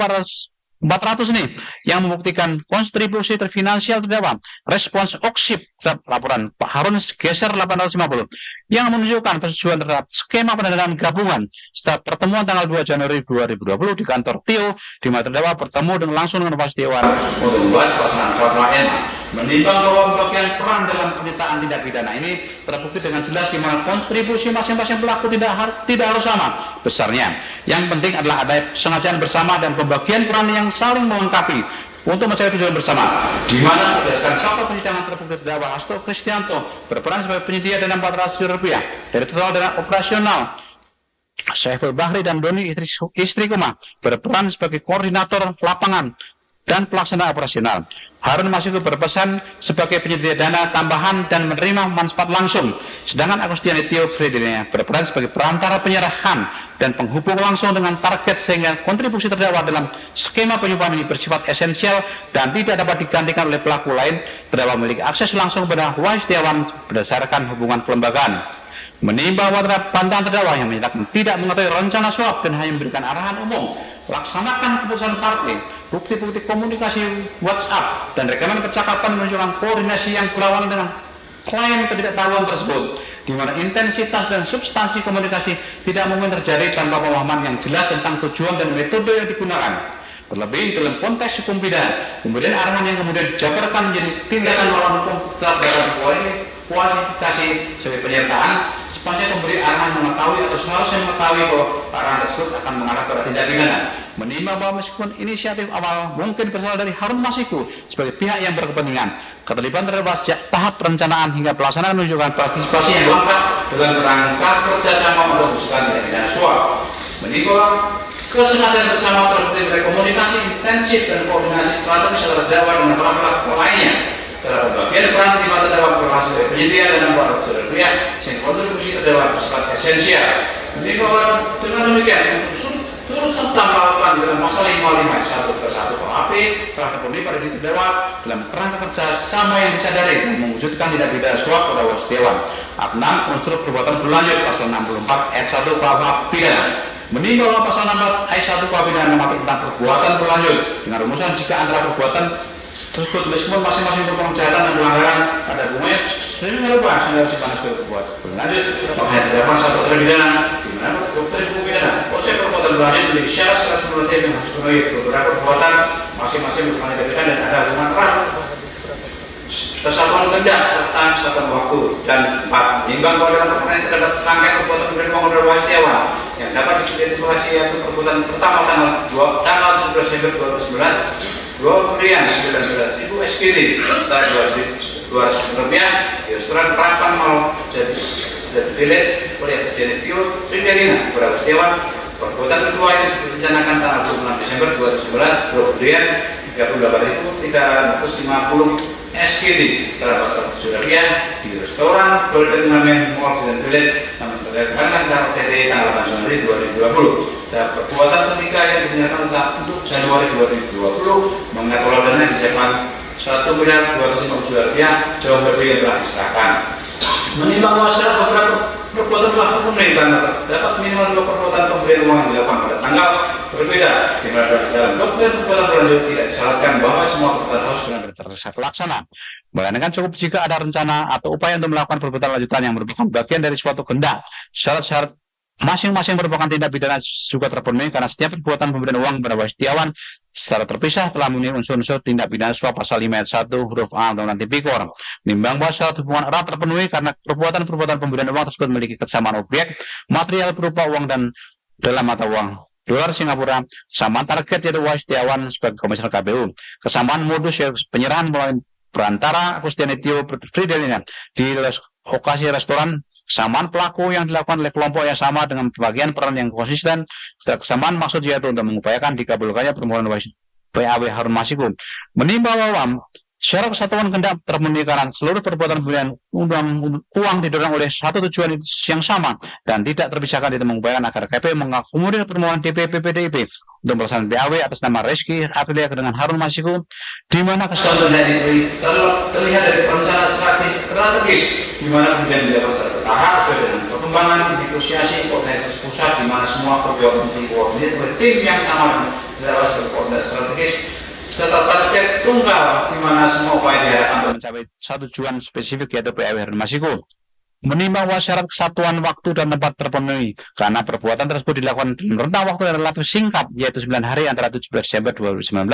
Speaker 4: 400 nih yang membuktikan kontribusi terfinansial terdakwa. Respons Oksip terhadap laporan Pak Harun geser 850 yang menunjukkan persetujuan terhadap skema pendanaan gabungan setelah pertemuan tanggal 2 Januari 2020 di kantor Tio, di mana terdakwa bertemu dengan langsung dengan Pak Setiawan
Speaker 3: untuk membahas pasangan Fatma Emma. Menimbang bahwa bagian peran dalam penyertaan tindak pidana ini terbukti dengan jelas di mana kontribusi masing-masing pelaku tidak harus sama besarnya. Yang penting adalah ada kesengajaan bersama dan pembagian peran yang saling melengkapi untuk mencapai tujuan bersama. Di mana berdasarkan fakta persidangan terbukti terdakwa Hasto Kristianto berperan sebagai penyedia dana Rp400 dari total dana operasional. Saiful Bahri dan Doni istri Kuma berperan sebagai koordinator lapangan dan pelaksana operasional. Harun Masiku berpesan sebagai penyedia dana tambahan dan menerima manfaat langsung. Sedangkan Agustiani Tio Frederiana berperan sebagai perantara penyerahan dan penghubung langsung dengan target sehingga kontribusi terdakwa dalam skema penyuapan ini bersifat esensial dan tidak dapat digantikan oleh pelaku lain. Terdakwa memiliki akses langsung pada Wahyu Setiawan berdasarkan hubungan kelembagaan. Menimbang bahwa terhadap bantahan terdakwa yang menyatakan tidak mengetahui rencana suap dan hanya memberikan arahan umum, laksanakan keputusan partai, bukti-bukti komunikasi WhatsApp dan rekaman percakapan menunjukkan koordinasi yang berlawanan dengan klien ketidaktahuan tersebut, di mana intensitas dan substansi komunikasi tidak mungkin terjadi tanpa pemahaman yang jelas tentang tujuan dan metode yang digunakan. Terlebih dalam konteks hukum pidana, kemudian arahan yang kemudian dijabarkan menjadi tindakan melawan hukum tetap dapat kualifikasi sebagai penyertaan sepanjang pemberi arahan mengetahui atau seharusnya mengetahui bahwa arahan tersebut akan mengarah pada tindak pidana. Menimbang bahwa meskipun inisiatif awal mungkin berasal dari Harun Masiku sebagai pihak yang berkepentingan, keterlibatan terhadap sejak tahap perencanaan hingga pelaksanaan menunjukkan partisipasi yang lengkap dalam rangka kerjasama untuk memutuskan tindak pidana suap. Menimbang kesengajaan bersama terbukti dari komunikasi intensif dan koordinasi strategis antara terdakwa dengan pelaku lainnya dalam bagian peran di mana terdakwa berperan sebagai penyedia dan Rp400 sehingga kontribusi terdakwa bersifat esensial. Menimbang dengan demikian turut serta melakukan dalam pasal 55 1 KUHP telah terpenuhi pada diri terdakwa dalam kerangka kerja sama yang disadari dan mewujudkan tindak pidana suap pada Wahyu Setiawan. 6. Unsur perbuatan berlanjut pasal 64 ayat 1 KUHP pidana. Menimbang bahwa pasal 64 ayat 1 KUHP pidana mengatur tentang perbuatan berlanjut dengan rumusan jika antara perbuatan tersebut meskipun masing-masing merupakan kejahatan dan pelanggaran pada hubungannya sering merubah sehingga harus dipandang sebagai perbuatan berlanjut. Makanya terdapat satu pidana di mana doktrin hukum pidana konsep perbuatan berlanjut menjadi syarat penelitian yang harus dipenuhi beberapa perbuatan masing-masing merupakan tindak pidana dan ada hubungan erat kesatuan kehendak serta kesatuan waktu. Dan 4. Menimbang bahwa dalam perkara ini terdapat serangkaian perbuatan pemberian uang kepada Wahyu Setiawan yang dapat diidentifikasi yaitu perbuatan pertama tanggal 17 Desember 2011 dua pemberian 19.000 SPT setelah Rp200 di restoran Prapan Mall Jati Village oleh Agustiani Tio Frederiana kepada Wahyu Setiawan. Perbuatan kedua yang direncanakan tanggal 26 Desember 2011 dua pemberian Rp38.350 SPT setelah Rp400 di restoran Golden Mamen Mall Jati Village namun berdasarkan data OTT tanggal 8 Januari 2020. Dan perbuatan ketiga yang dinyatakan untuk Januari 2020 mengatur dana disiapkan Rp1.250 jauh berbeda yang telah diserahkan. Menimbang bahwa beberapa perbuatan telah terpenuhi karena terdapat minimal 2 perbuatan pemberian uang yang dilakukan pada tanggal berbeda, di mana dalam doktrin perbuatan berlanjut tidak disyaratkan bahwa semua perbuatan harus benar-benar terlaksana. Melainkan cukup jika ada rencana atau upaya untuk melakukan perbuatan lanjutan yang merupakan bagian dari suatu kehendak. Syarat-syarat masing-masing merupakan tindak pidana juga terpenuhi karena setiap perbuatan pemberian uang kepada Wahyu Setiawan secara terpisah telah memenuhi unsur-unsur tindak pidana suap pasal 5 ayat 1 huruf A Undang-Undang Tipikor. Menimbang bahwa syarat hubungan erat terpenuhi karena perbuatan-perbuatan pemberian uang tersebut memiliki kesamaan objek, material berupa uang dan dalam mata uang dolar Singapura, kesamaan target yaitu Wahyu Setiawan sebagai komisioner KPU, kesamaan modus yaitu penyerahan melalui perantara Agustiani Tio Frederiana di lokasi restoran, kesamaan pelaku yang dilakukan oleh kelompok yang sama dengan pembagian peran yang konsisten, serta kesamaan maksud yaitu untuk mengupayakan dikabulkannya permohonan PAW Harun Masiku. Menimbang bahwa syarat kesatuan kehendak terpenuhi karena seluruh perbuatan pemberian uang didorong oleh satu tujuan yang sama dan tidak terpisahkan itu mengupayakan agar KPU mengakomodir permohonan DPP PDIP untuk pelaksanaan PAW atas nama Reski Aprilia dengan Harun Masiku, di mana kesatuan terlihat dari perencanaan strategis di mana kemudian dilakukan secara bertahap sesuai dengan perkembangan negosiasi koordinasi pusat di mana semua perbuatan dikoordinir oleh tim yang sama terdakwa berkoordinasi strategis serta target tunggal di mana semua upaya diarahkan untuk
Speaker 4: mencapai satu tujuan spesifik yaitu PAW Harun Masiku. Menimbang bahwa syarat kesatuan waktu dan tempat terpenuhi karena perbuatan tersebut dilakukan dalam rentang waktu yang relatif singkat yaitu 9 hari antara 17 Desember 2019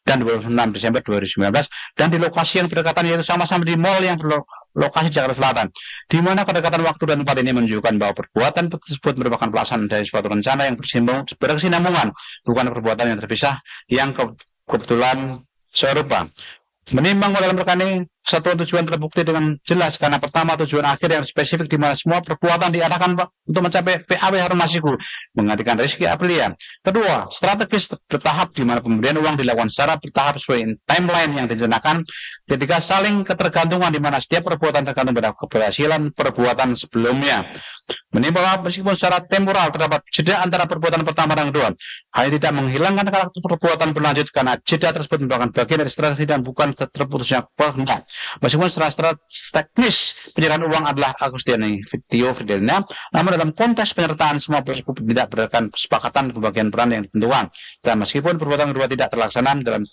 Speaker 4: dan 26 Desember 2019 dan di lokasi yang berdekatan yaitu sama-sama di mall yang berlokasi Jakarta Selatan, di mana kedekatan waktu dan tempat ini menunjukkan bahwa perbuatan tersebut merupakan pelaksanaan dari suatu rencana yang berkesinambungan, bukan perbuatan yang terpisah yang kebetulan serupa. Menimbang bahwa dalam perkara ini satu tujuan terbukti dengan jelas karena pertama tujuan akhir yang spesifik di mana semua perbuatan diarahkan untuk mencapai PAW Harun Masiku menggantikan Rizky Aprilia. Kedua, strategis bertahap di mana pemberian uang dilakukan secara bertahap sesuai timeline yang direncanakan. Ketiga, saling ketergantungan di mana setiap perbuatan tergantung pada keberhasilan perbuatan sebelumnya. Menimbang bahwa meskipun secara temporal terdapat jeda antara perbuatan pertama dan kedua, hal ini tidak menghilangkan karakter perbuatan berlanjut karena jeda tersebut merupakan bagian dari strategi dan bukan terputusnya kehendak. Meskipun secara teknis penyerahan uang adalah Agustiani Video Fidelina, namun dalam konteks penyertaan semua tersebut tidak berdasarkan kesepakatan pembagian peran yang ditentukan. Dan meskipun perbuatan kedua tidak terlaksana dalam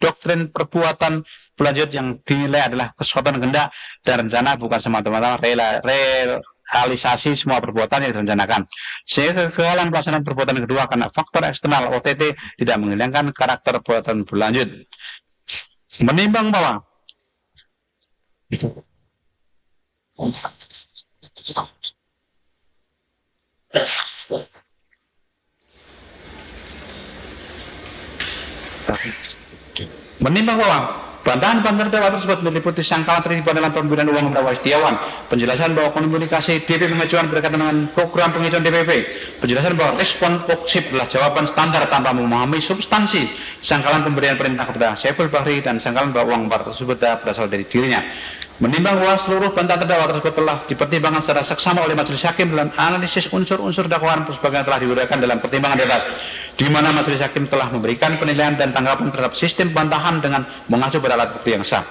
Speaker 4: doktrin perbuatan berlanjut yang dinilai adalah kesuatan kehendak dan rencana bukan semata-mata realisasi semua perbuatan yang direncanakan. Sehingga kegagalan pelaksanaan perbuatan kedua karena faktor eksternal OTT tidak menghilangkan karakter perbuatan berlanjut. Menimbang bahwa bantahan-bantahan terdakwa tersebut meliputi sangkalan terlibat dalam pemberian uang kepada Setiawan, penjelasan bahwa komunikasi DP pengajuan berkaitan dengan program pengajuan DPP, penjelasan bahwa respon POKSIP adalah jawaban standar tanpa memahami substansi sangkalan pemberian perintah kepada Syaiful Bahri dan sangkalan bahwa uang tersebut berasal dari dirinya. Menimbang bahwa seluruh bantahan terdakwa tersebut telah dipertimbangkan secara seksama oleh majelis hakim dalam analisis unsur-unsur dakwaan sebagaimana telah diuraikan dalam pertimbangan di atas, di mana majelis hakim telah memberikan penilaian dan tanggapan terhadap sistem bantahan dengan mengacu pada alat bukti yang sah.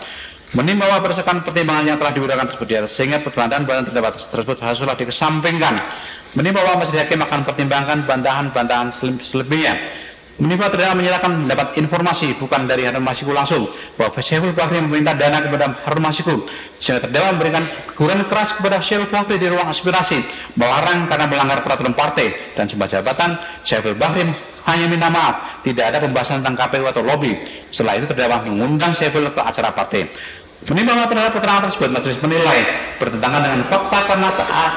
Speaker 4: Menimbang bahwa berdasarkan pertimbangan yang telah diuraikan tersebut di atas, sehingga bantahan terdakwa tersebut haruslah dikesampingkan. Menimbang bahwa majelis hakim akan mempertimbangkan bantahan-bantahan selebihnya. Menimbang terdakwa menyatakan mendapat informasi bukan dari Harun Masiku langsung bahwa Syaiful Bahri meminta dana kepada Harun Masiku, sehingga terdakwa memberikan teguran keras kepada Syaiful Bahri di ruang aspirasi, melarang karena melanggar peraturan partai dan sumpah jabatan. Syaiful Bahri hanya minta maaf, tidak ada pembahasan tentang KPU atau lobby. Setelah itu terdakwa mengundang Syaiful ke acara partai. Menimbang terhadap keterangan tersebut, majelis menilai bertentangan dengan fakta karena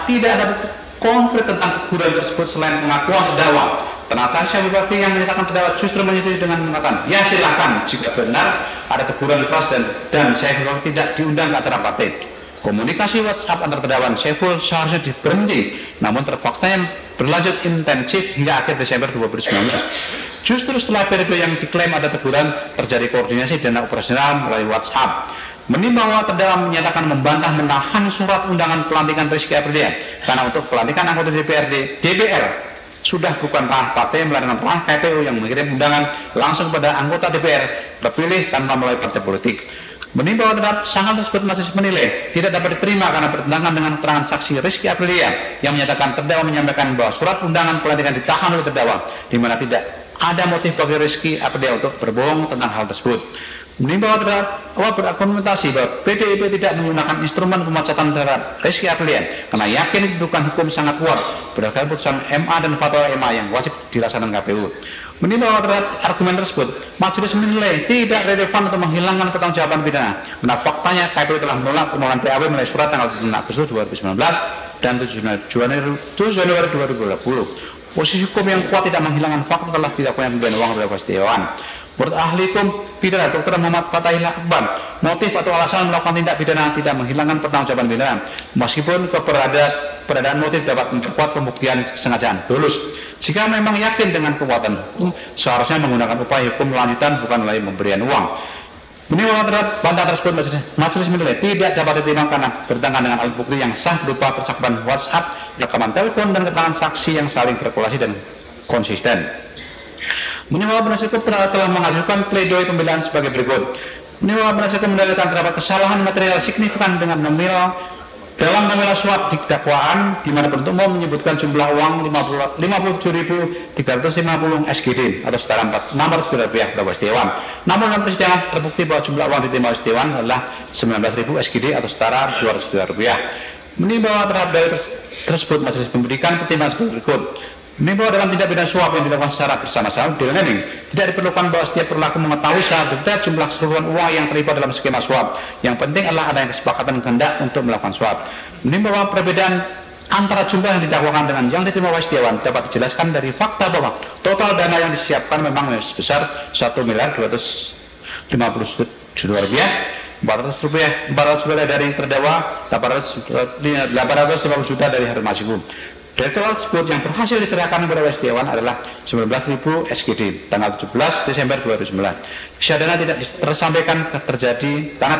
Speaker 4: tidak ada bukti konkret tentang teguran tersebut selain pengakuan terdakwa. Penasihat Syaiful Bahri yang menyatakan terdakwa justru menyetujui dengan mengatakan, ya silakan jika benar ada teguran keras dan Syaiful Bahri tidak diundang ke acara partai. Komunikasi WhatsApp antar terdakwa Syaiful seharusnya diberhenti, namun faktanya berlanjut intensif hingga akhir Desember 2019. Justru setelah periode yang diklaim ada teguran, terjadi koordinasi dana operasional melalui WhatsApp. Menimbang bahwa terdakwa menyatakan membantah menahan surat undangan pelantikan Rizky Aprilia karena untuk pelantikan anggota DPR sudah bukan ranah partai melainkan ranah KPU yang mengirim undangan langsung kepada anggota DPR terpilih tanpa melalui partai politik. Menimbang terhadap sangkaan tersebut majelis menilai tidak dapat diterima karena bertentangan dengan keterangan saksi Rizky Aprilia yang menyatakan terdakwa menyampaikan bahwa surat undangan pelantikan ditahan oleh terdakwa, di mana tidak ada motif bagi Rizky Aprilia untuk berbohong tentang hal tersebut. Menimbang terdakwa berargumentasi bahwa PDIP tidak menggunakan instrumen pemecatan terhadap Rizky Aprilia karena yakin kedudukan hukum sangat kuat berdasarkan putusan MA dan fatwa MA yang wajib dilaksanakan KPU. Menimbang terhadap argumen tersebut, majelis menilai tidak relevan untuk menghilangkan pertanggungjawaban pidana karena faktanya KPU telah menolak permohonan PAW melalui surat tanggal 6 Agustus 2019 dan 7 Januari 2020. Posisi hukum yang kuat tidak menghilangkan fakta telah dilakukan pemberian uang kepada Setiawan. Menurut ahli hukum pidana Dr. Muhammad Fatahillah Akbar, motif atau alasan melakukan tindak pidana tidak menghilangkan pertanggungjawaban pidana, meskipun keberadaan motif dapat memperkuat pembuktian kesengajaan. Tulus, jika memang yakin dengan kekuatan hukum, seharusnya menggunakan upaya hukum lanjutan bukan melalui pemberian uang. Menimbang terhadap bantahan tersebut, majelis menilai tidak dapat diterima karena bertentangan dengan alat bukti yang sah berupa percakapan WhatsApp, rekaman telepon, dan keterangan saksi yang saling berkorelasi dan konsisten. Menimbang penasihat hukum telah mengajukan pledoi pembelaan sebagai berikut. Menimbang penasihat hukum mendalilkan terdapat kesalahan material signifikan dengan nominal dalam nominal suap di dakwaan di mana penuntut umum menyebutkan jumlah uang 57.350 SGD atau setara 600 rupiah pada Dewan. Namun dalam persidangan terbukti bahwa jumlah uang diterima Dewan adalah 19.000 SGD atau setara 200 rupiah. Menimbang terhadap dalil tersebut majelis memberikan pertimbangan sebagai berikut. Menimbang dalam tindak pidana suap yang dilakukan secara bersama-sama dengan ini tidak diperlukan bahwa setiap perilaku mengetahui secara detail jumlah keseluruhan uang yang terlibat dalam skema suap. Yang penting adalah adanya kesepakatan kehendak untuk melakukan suap. Menimbang bahwa perbedaan antara jumlah yang didakwakan dengan yang diterima oleh Setiawan dapat dijelaskan dari fakta bahwa total dana yang disiapkan memang sebesar 1.250 juta rupiah. 400 juta dari terdakwa, 850 juta dari Harun Masiku. Dari total tersebut yang berhasil diserahkan kepada Setiawan adalah 19.000 SGD tanggal 17 Desember 2009. Sisa dana tidak tersampaikan karena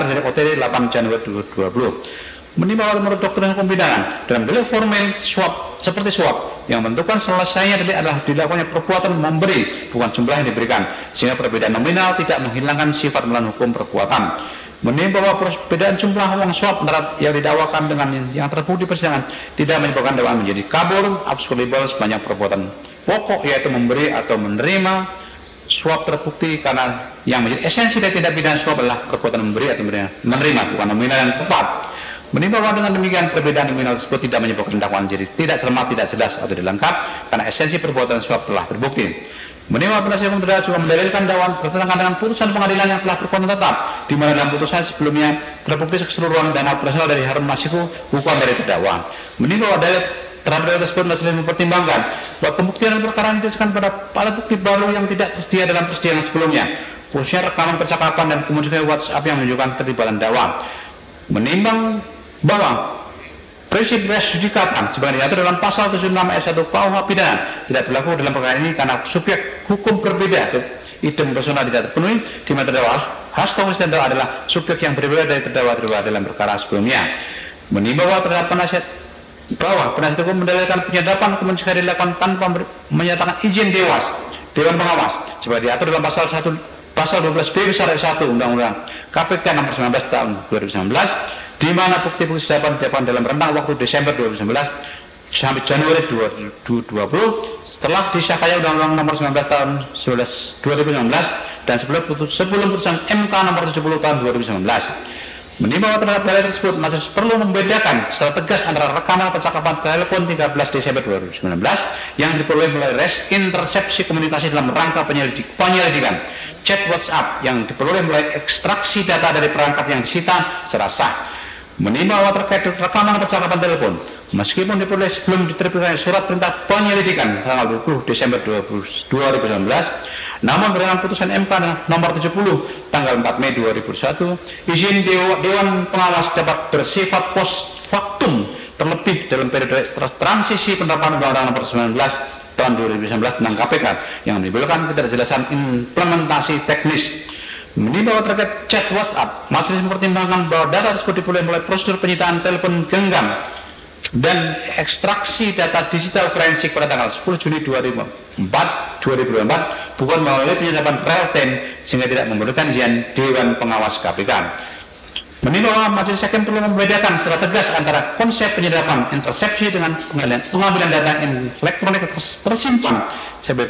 Speaker 4: terjadi OTT 8 Januari 2020. Menimbang menurut doktrin hukum pidana dalam delik formil suap seperti suap yang menentukan selesainya delik adalah dilakukannya perbuatan memberi bukan jumlah yang diberikan, sehingga perbedaan nominal tidak menghilangkan sifat melawan hukum perbuatan. Menimbang bahwa perbedaan jumlah uang suap antara yang didakwakan dengan yang terbukti persidangan tidak menyebabkan dakwaan menjadi kabur absoluble sebanyak perbuatan pokok yaitu memberi atau menerima suap terbukti, karena yang menjadi esensi dari tindak pidana suap adalah perbuatan memberi atau menerima bukan nominal yang tepat. Menimbang bahwa dengan demikian perbedaan nominal tersebut tidak menyebabkan dakwaan menjadi tidak cermat, tidak jelas atau tidak lengkap karena esensi perbuatan suap telah terbukti. Menimbang penasihat hukum terdakwa juga mendalilkan dakwaan bertentangan dengan putusan pengadilan yang telah berkuatan tetap, di mana dalam putusan sebelumnya terbukti keseluruhan dana berasal dari Harun Masiku bukan dari terdakwa. Menimbang bahwa dalil terhadap dalil tersebut majelis mempertimbangkan bahwa pembuktian perkara didasarkan pada alat bukti baru yang tidak tersedia dalam persidangan sebelumnya, khususnya rekaman percakapan dan komunikasi WhatsApp yang menunjukkan keterlibatan dakwa. Menimbang bahwa prinsip res judicata sebagai diatur dalam pasal 76 ayat 1 KUH pidana tidak berlaku dalam perkara ini karena subjek hukum berbeda idem personal tidak terpenuhi, di mana terdakwa harus konsisten adalah subjek yang berbeda dari terdakwa dalam perkara sebelumnya. Menimbang bahwa terhadap penasihat hukum mendalilkan penyadapan kemudian dilakukan tanpa menyatakan izin Dewan Pengawas sebagai diatur dalam pasal 12B besar 1 Undang-Undang KPK nomor 19 tahun 2019, di mana bukti-bukti didapat dalam rentang waktu Desember 2019 sampai Januari 2020 setelah disahkannya Undang-Undang nomor 19 tahun 2019 dan sebelum putusan MK nomor 70 tahun 2019. Menimbang terhadap dalil tersebut, majelis perlu membedakan secara tegas antara rekaman percakapan telepon 13 Desember 2019 yang diperoleh melalui res intersepsi komunikasi dalam rangka penyelidikan, chat WhatsApp yang diperoleh melalui ekstraksi data dari perangkat yang disita secara sah. Menimbang bahwa terkait rekaman percakapan telepon, meskipun diperoleh sebelum diterbitkan surat perintah penyelidikan tanggal 20 Desember 2019, namun berdasarkan putusan MK nomor 70 tanggal 4 Mei 2021, izin Dewan Pengawas dapat bersifat post factum terlebih dalam periode transisi penerapan Undang-Undang nomor 19 tahun 2019 tentang KPK yang menimbulkan ketidakjelasan implementasi teknis. Menimbang terkait chat WhatsApp, majelis mempertimbangkan bahwa data tersebut diperoleh melalui prosedur penyitaan telepon genggam dan ekstraksi data digital forensik pada tanggal 10 Juni 2004 bukan melalui penyadapan real time sehingga tidak memerlukan izin Dewan Pengawas KPK. Menimbang bahwa majelis hakim perlu membedakan secara tegas antara konsep penyadapan intersepsi dengan pengambilan data elektronik tersimpan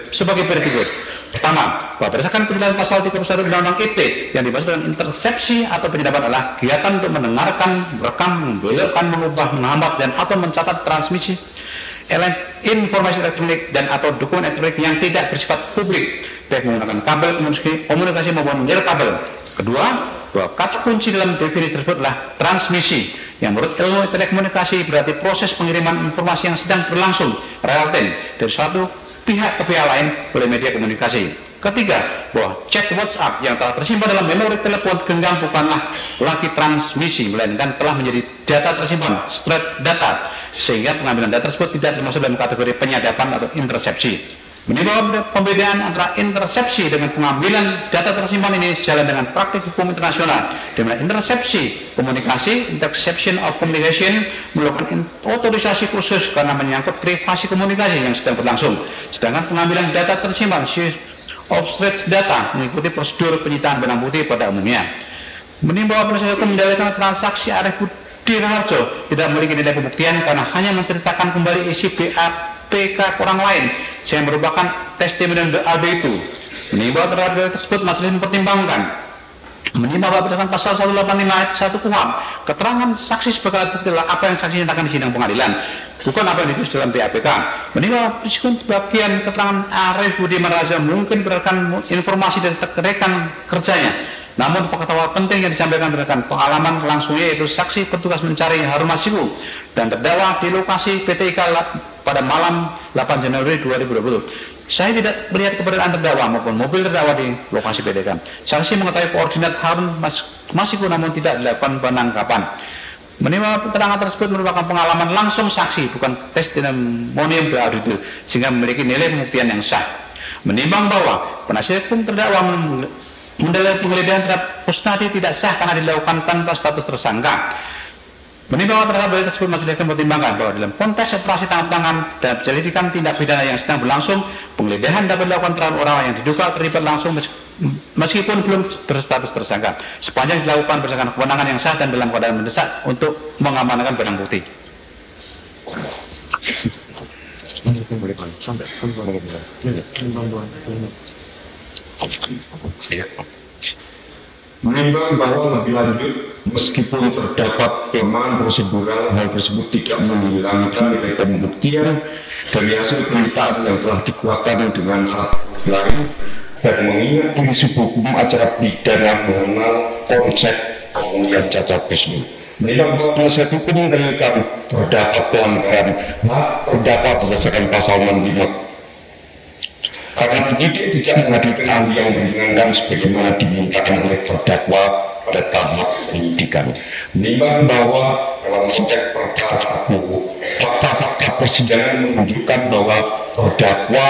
Speaker 4: sebagai berikut. Pertama, bahwa berdasarkan penjelasan pasal 31 Undang-Undang ITE yang dimaksud dengan intersepsi atau penyadapan adalah kegiatan untuk mendengarkan, merekam, membelokkan, mengubah, menghambat dan atau mencatat transmisi informasi elektronik dan atau dokumen elektronik yang tidak bersifat publik, baik menggunakan kabel komunikasi maupun kabel. Kedua, bahwa kata kunci dalam definisi tersebut adalah transmisi, yang menurut ilmu telekomunikasi berarti proses pengiriman informasi yang sedang berlangsung real time dari suatu pihak ke pihak lain oleh media komunikasi. Ketiga, bahwa chat WhatsApp yang telah tersimpan dalam memori telepon genggam bukanlah lagi transmisi, melainkan telah menjadi data tersimpan, stored data, sehingga pengambilan data tersebut tidak termasuk dalam kategori penyadapan atau intersepsi. Menimbang pembedaan antara intersepsi dengan pengambilan data tersimpan ini sejalan dengan praktik hukum internasional, di mana intersepsi komunikasi, interception of communication, melakukan otorisasi khusus karena menyangkut privasi komunikasi yang sedang berlangsung, sedangkan pengambilan data tersimpan of storage data mengikuti prosedur penyitaan barang bukti pada umumnya. Menimbang penasihat hukum mendalilkan transaksi arif Budi Raharjo tidak memiliki nilai pembuktian karena hanya menceritakan kembali isi BAPK orang lain yang merupakan testimonial AD itu. Menimbang terhadap dalil tersebut, majelis mempertimbangkan menimbang berdasarkan pasal 185 ayat 1 KUHP, keterangan saksi sebagai alat bukti adalah apa yang saksi nyatakan di sidang pengadilan, bukan apa yang ditulis dalam BAPK. Menimbang meskipun sebagian keterangan Arief Budiman Raja mungkin berdasarkan informasi dari rekan kerjanya, namun fakta penting yang disampaikan berdasarkan pengalaman langsung, yaitu saksi petugas mencari Harun Masiku dan terdakwa di lokasi PT IKA pada malam 8 Januari 2020. Saya tidak melihat keberadaan terdakwa maupun mobil terdakwa di lokasi PT IKA. Saksi mengetahui koordinat Harun Masiku namun tidak dilakukan penangkapan. Menimbang keterangan tersebut merupakan pengalaman langsung saksi, bukan testimonium itu, sehingga memiliki nilai pembuktian yang sah. Menimbang bahwa penasihat hukum terdakwa mendalilkan penggeledahan terhadap Kusnadi tidak sah karena dilakukan tanpa status tersangka. Menimbang terhadap dalil tersebut, majelis akan mempertimbangkan bahwa dalam konteks operasi tangkap tangan dan penyelidikan tindak pidana yang sedang berlangsung, penggeledahan dapat dilakukan terhadap orang yang diduga terlibat langsung meskipun belum berstatus tersangka, sepanjang dilakukan berdasarkan kewenangan yang sah dan dalam keadaan mendesak untuk mengamankan barang bukti.
Speaker 1: Menimbang bahwa lebih lanjut, meskipun terdapat kelemahan prosedural, hal tersebut tidak menghilangkan nilai pembuktian dari hasil penelitian yang telah dikuatkan dengan alat lain, dan mengingat prinsip hukum acara pidana mengenal konsep pemulihan cacat tersebut. Menimbang bahwa penasihat hukum mendalilkan terdapat pelanggaran hak terdakwa berdasarkan pasal 65. Karena penyidik tidak menghadirkan ahli yang meringankan sebagaimana dimintakan oleh terdakwa pada tahap penyidikan. Menimbang bahwa dalam konteks perkara fakta-fakta persidangan menunjukkan bahwa terdakwa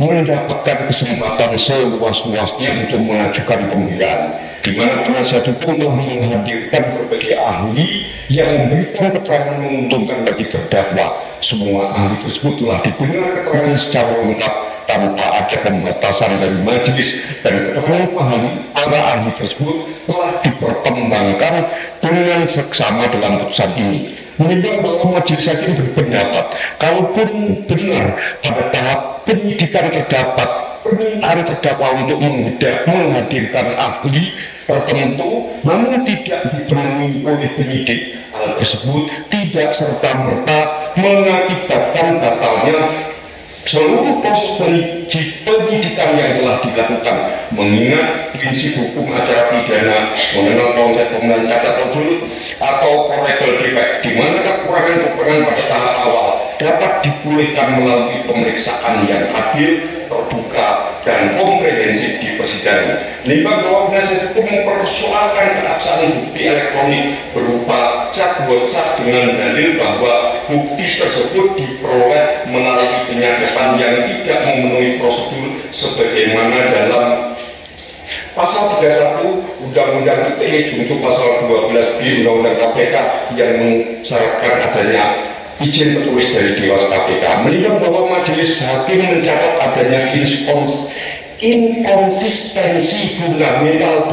Speaker 1: mendapatkan kesempatan seluas-luasnya untuk mengajukan pembelaan, di mana penasihat hukum telah menghadirkan berbagai ahli yang memberikan keterangan menguntungkan bagi terdakwa. Semua ahli tersebut telah didengar keterangan secara lengkap tanpa ada pembatasan dari majelis, dan keterangan para ahli tersebut telah dipertimbangkan dengan seksama dalam putusan ini. Menimbang bahwa majelis hakim berpendapat, kalaupun benar pada tahap penyidikan terdapat permintaan terdakwa untuk menghadirkan ahli tertentu namun tidak dipenuhi oleh penyidik, hal tersebut tidak serta-merta mengakibatkan batalnya seluruh proses penyidikan yang telah dilakukan, mengingat prinsip hukum acara pidana mengenal konsep pemulihan cacat atau correctable defect, di mana kekurangan-kekurangan pada tahap awal dapat dipulihkan melalui pemeriksaan yang adil, terbuka, dan komprehensif di persidangan. Menimbang bahwa penasihat hukum mempersoalkan keabsahan bukti elektronik berupa cat WhatsApp dengan dalil bahwa bukti tersebut diperoleh melalui penyadapan yang tidak memenuhi prosedur sebagaimana dalam Pasal 31 Undang-Undang ITE junto pasal 12B Undang-Undang KPK yang mensyaratkan adanya izin tertulis dari Dewas KPK. Menimbang bahwa majelis hakim mencatat adanya inkonsistensi fundamental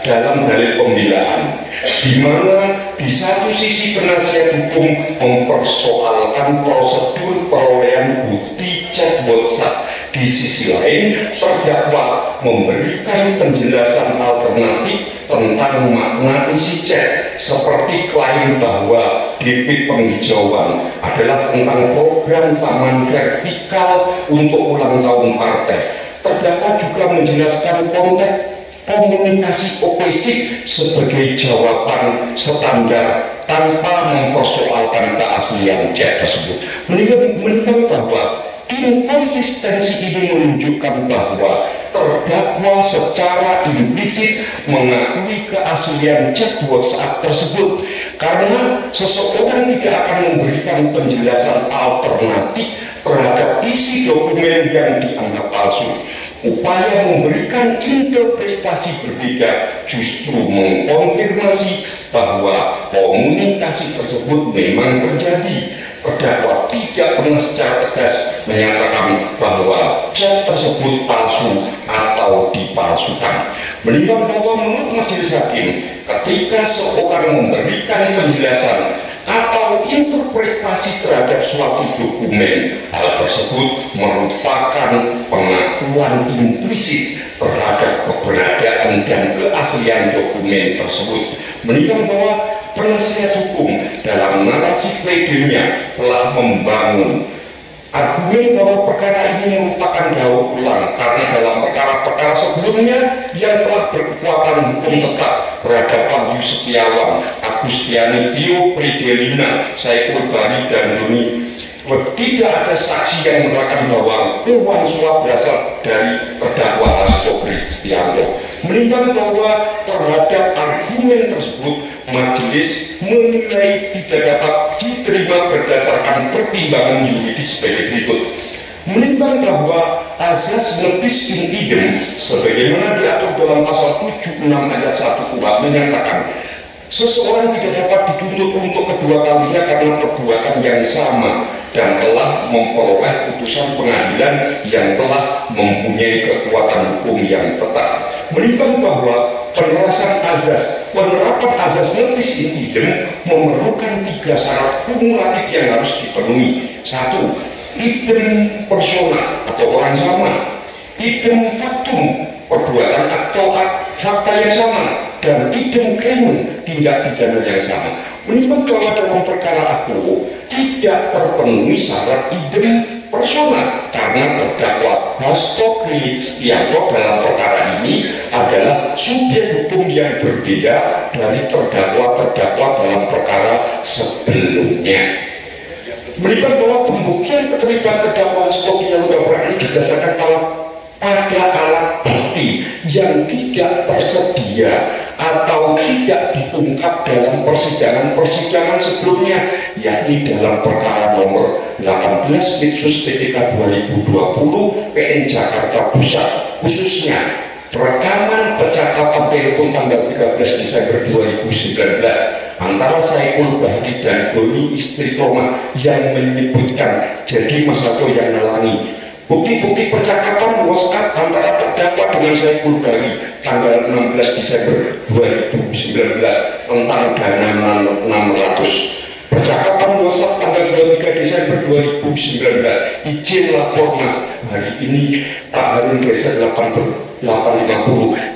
Speaker 1: dalam dalil pembelaan, di mana di satu sisi penasihat hukum mempersoalkan prosedur perolehan bukti chat WhatsApp, di sisi lain terdakwa memberikan penjelasan alternatif tentang makna isi chat, seperti klaim bahwa DP penghijauan adalah tentang program taman vertikal untuk ulang tahun partai. Terdakwa juga menjelaskan konteks komunikasi OPC sebagai jawaban standar tanpa mempersoalkan keaslian chat tersebut. Menimbang bahwa inkonsistensi ini menunjukkan bahwa terdakwa secara implisit mengakui keaslian chat WhatsApp tersebut, karena seseorang tidak akan memberikan penjelasan alternatif terhadap isi dokumen yang dianggap palsu. Upaya memberikan interpretasi berbeda justru mengkonfirmasi bahwa komunikasi tersebut memang terjadi. terdakwa tidak pernah secara tegas menyatakan bahwa chat tersebut palsu atau dipalsukan. Menimbang bahwa menurut majelis hakim, ketika seorang memberikan penjelasan atau interpretasi terhadap suatu dokumen, hal tersebut merupakan pengakuan implisit terhadap keberadaan dan keaslian dokumen tersebut. Menimbang bahwa penasihat hukum dalam narasi pledenya telah membangun argumen bahwa perkara ini merupakan daur ulang karena dalam perkara-perkara sebelumnya yang telah berkekuatan hukum tetap terhadap Wahyu Setiawan, Agustiani, Tio Predelina, Saiful Bari, dan Doni, tidak ada saksi yang menerangkan bahwa uang suap berasal dari terdakwa Hasto Kristianto. Menimbang bahwa terhadap argumen tersebut, majelis menilai tidak dapat diterima berdasarkan pertimbangan yuridis sebagai berikut. Menimbang bahwa azas lebis in idem sebagaimana diatur dalam pasal 76 ayat 1 KUHP menyatakan seseorang tidak dapat dituntut untuk kedua kalinya karena perbuatan yang sama dan telah memperoleh putusan pengadilan yang telah mempunyai kekuatan hukum yang tetap. Menimbang bahwa penerapan azas lebis in idem memerlukan 3 syarat kumulatif yang harus dipenuhi. 1. Idem persona atau orang sama, idem faktum perbuatan atau fakta yang sama, dan idem krime tindak pidana yang sama. Menimbang bahwa dalam perkara aku tidak terpenuhi syarat idem persona karena terdakwa Hasto Kristianto dalam perkara ini adalah subjek hukum yang berbeda dari terdakwa-terdakwa dalam perkara sebelumnya. Melihat bahwa pembuktian keterlibatan terdakwa Hasto Kristianto ini didasarkan pada alat bukti yang tidak tersedia atau tidak diungkap dalam persidangan sebelumnya, yakni dalam perkara nomor 18 Litsus PTK 2020 PN Jakarta Pusat, khususnya rekaman percakapan telepon tanggal 13 Desember 2019 antara Saiful Bahri dan Doni istri Roma yang menyebutkan jadi Mas Hasto yang nalangi. Bukti-bukti percakapan WhatsApp antara terdakwa dengan Saiful Bahri tanggal 16 Desember 2019 tentang dana 600. Percakapan WhatsApp tanggal 23 Desember 2019 izin lapor Mas hari ini Pak Harun Geser 850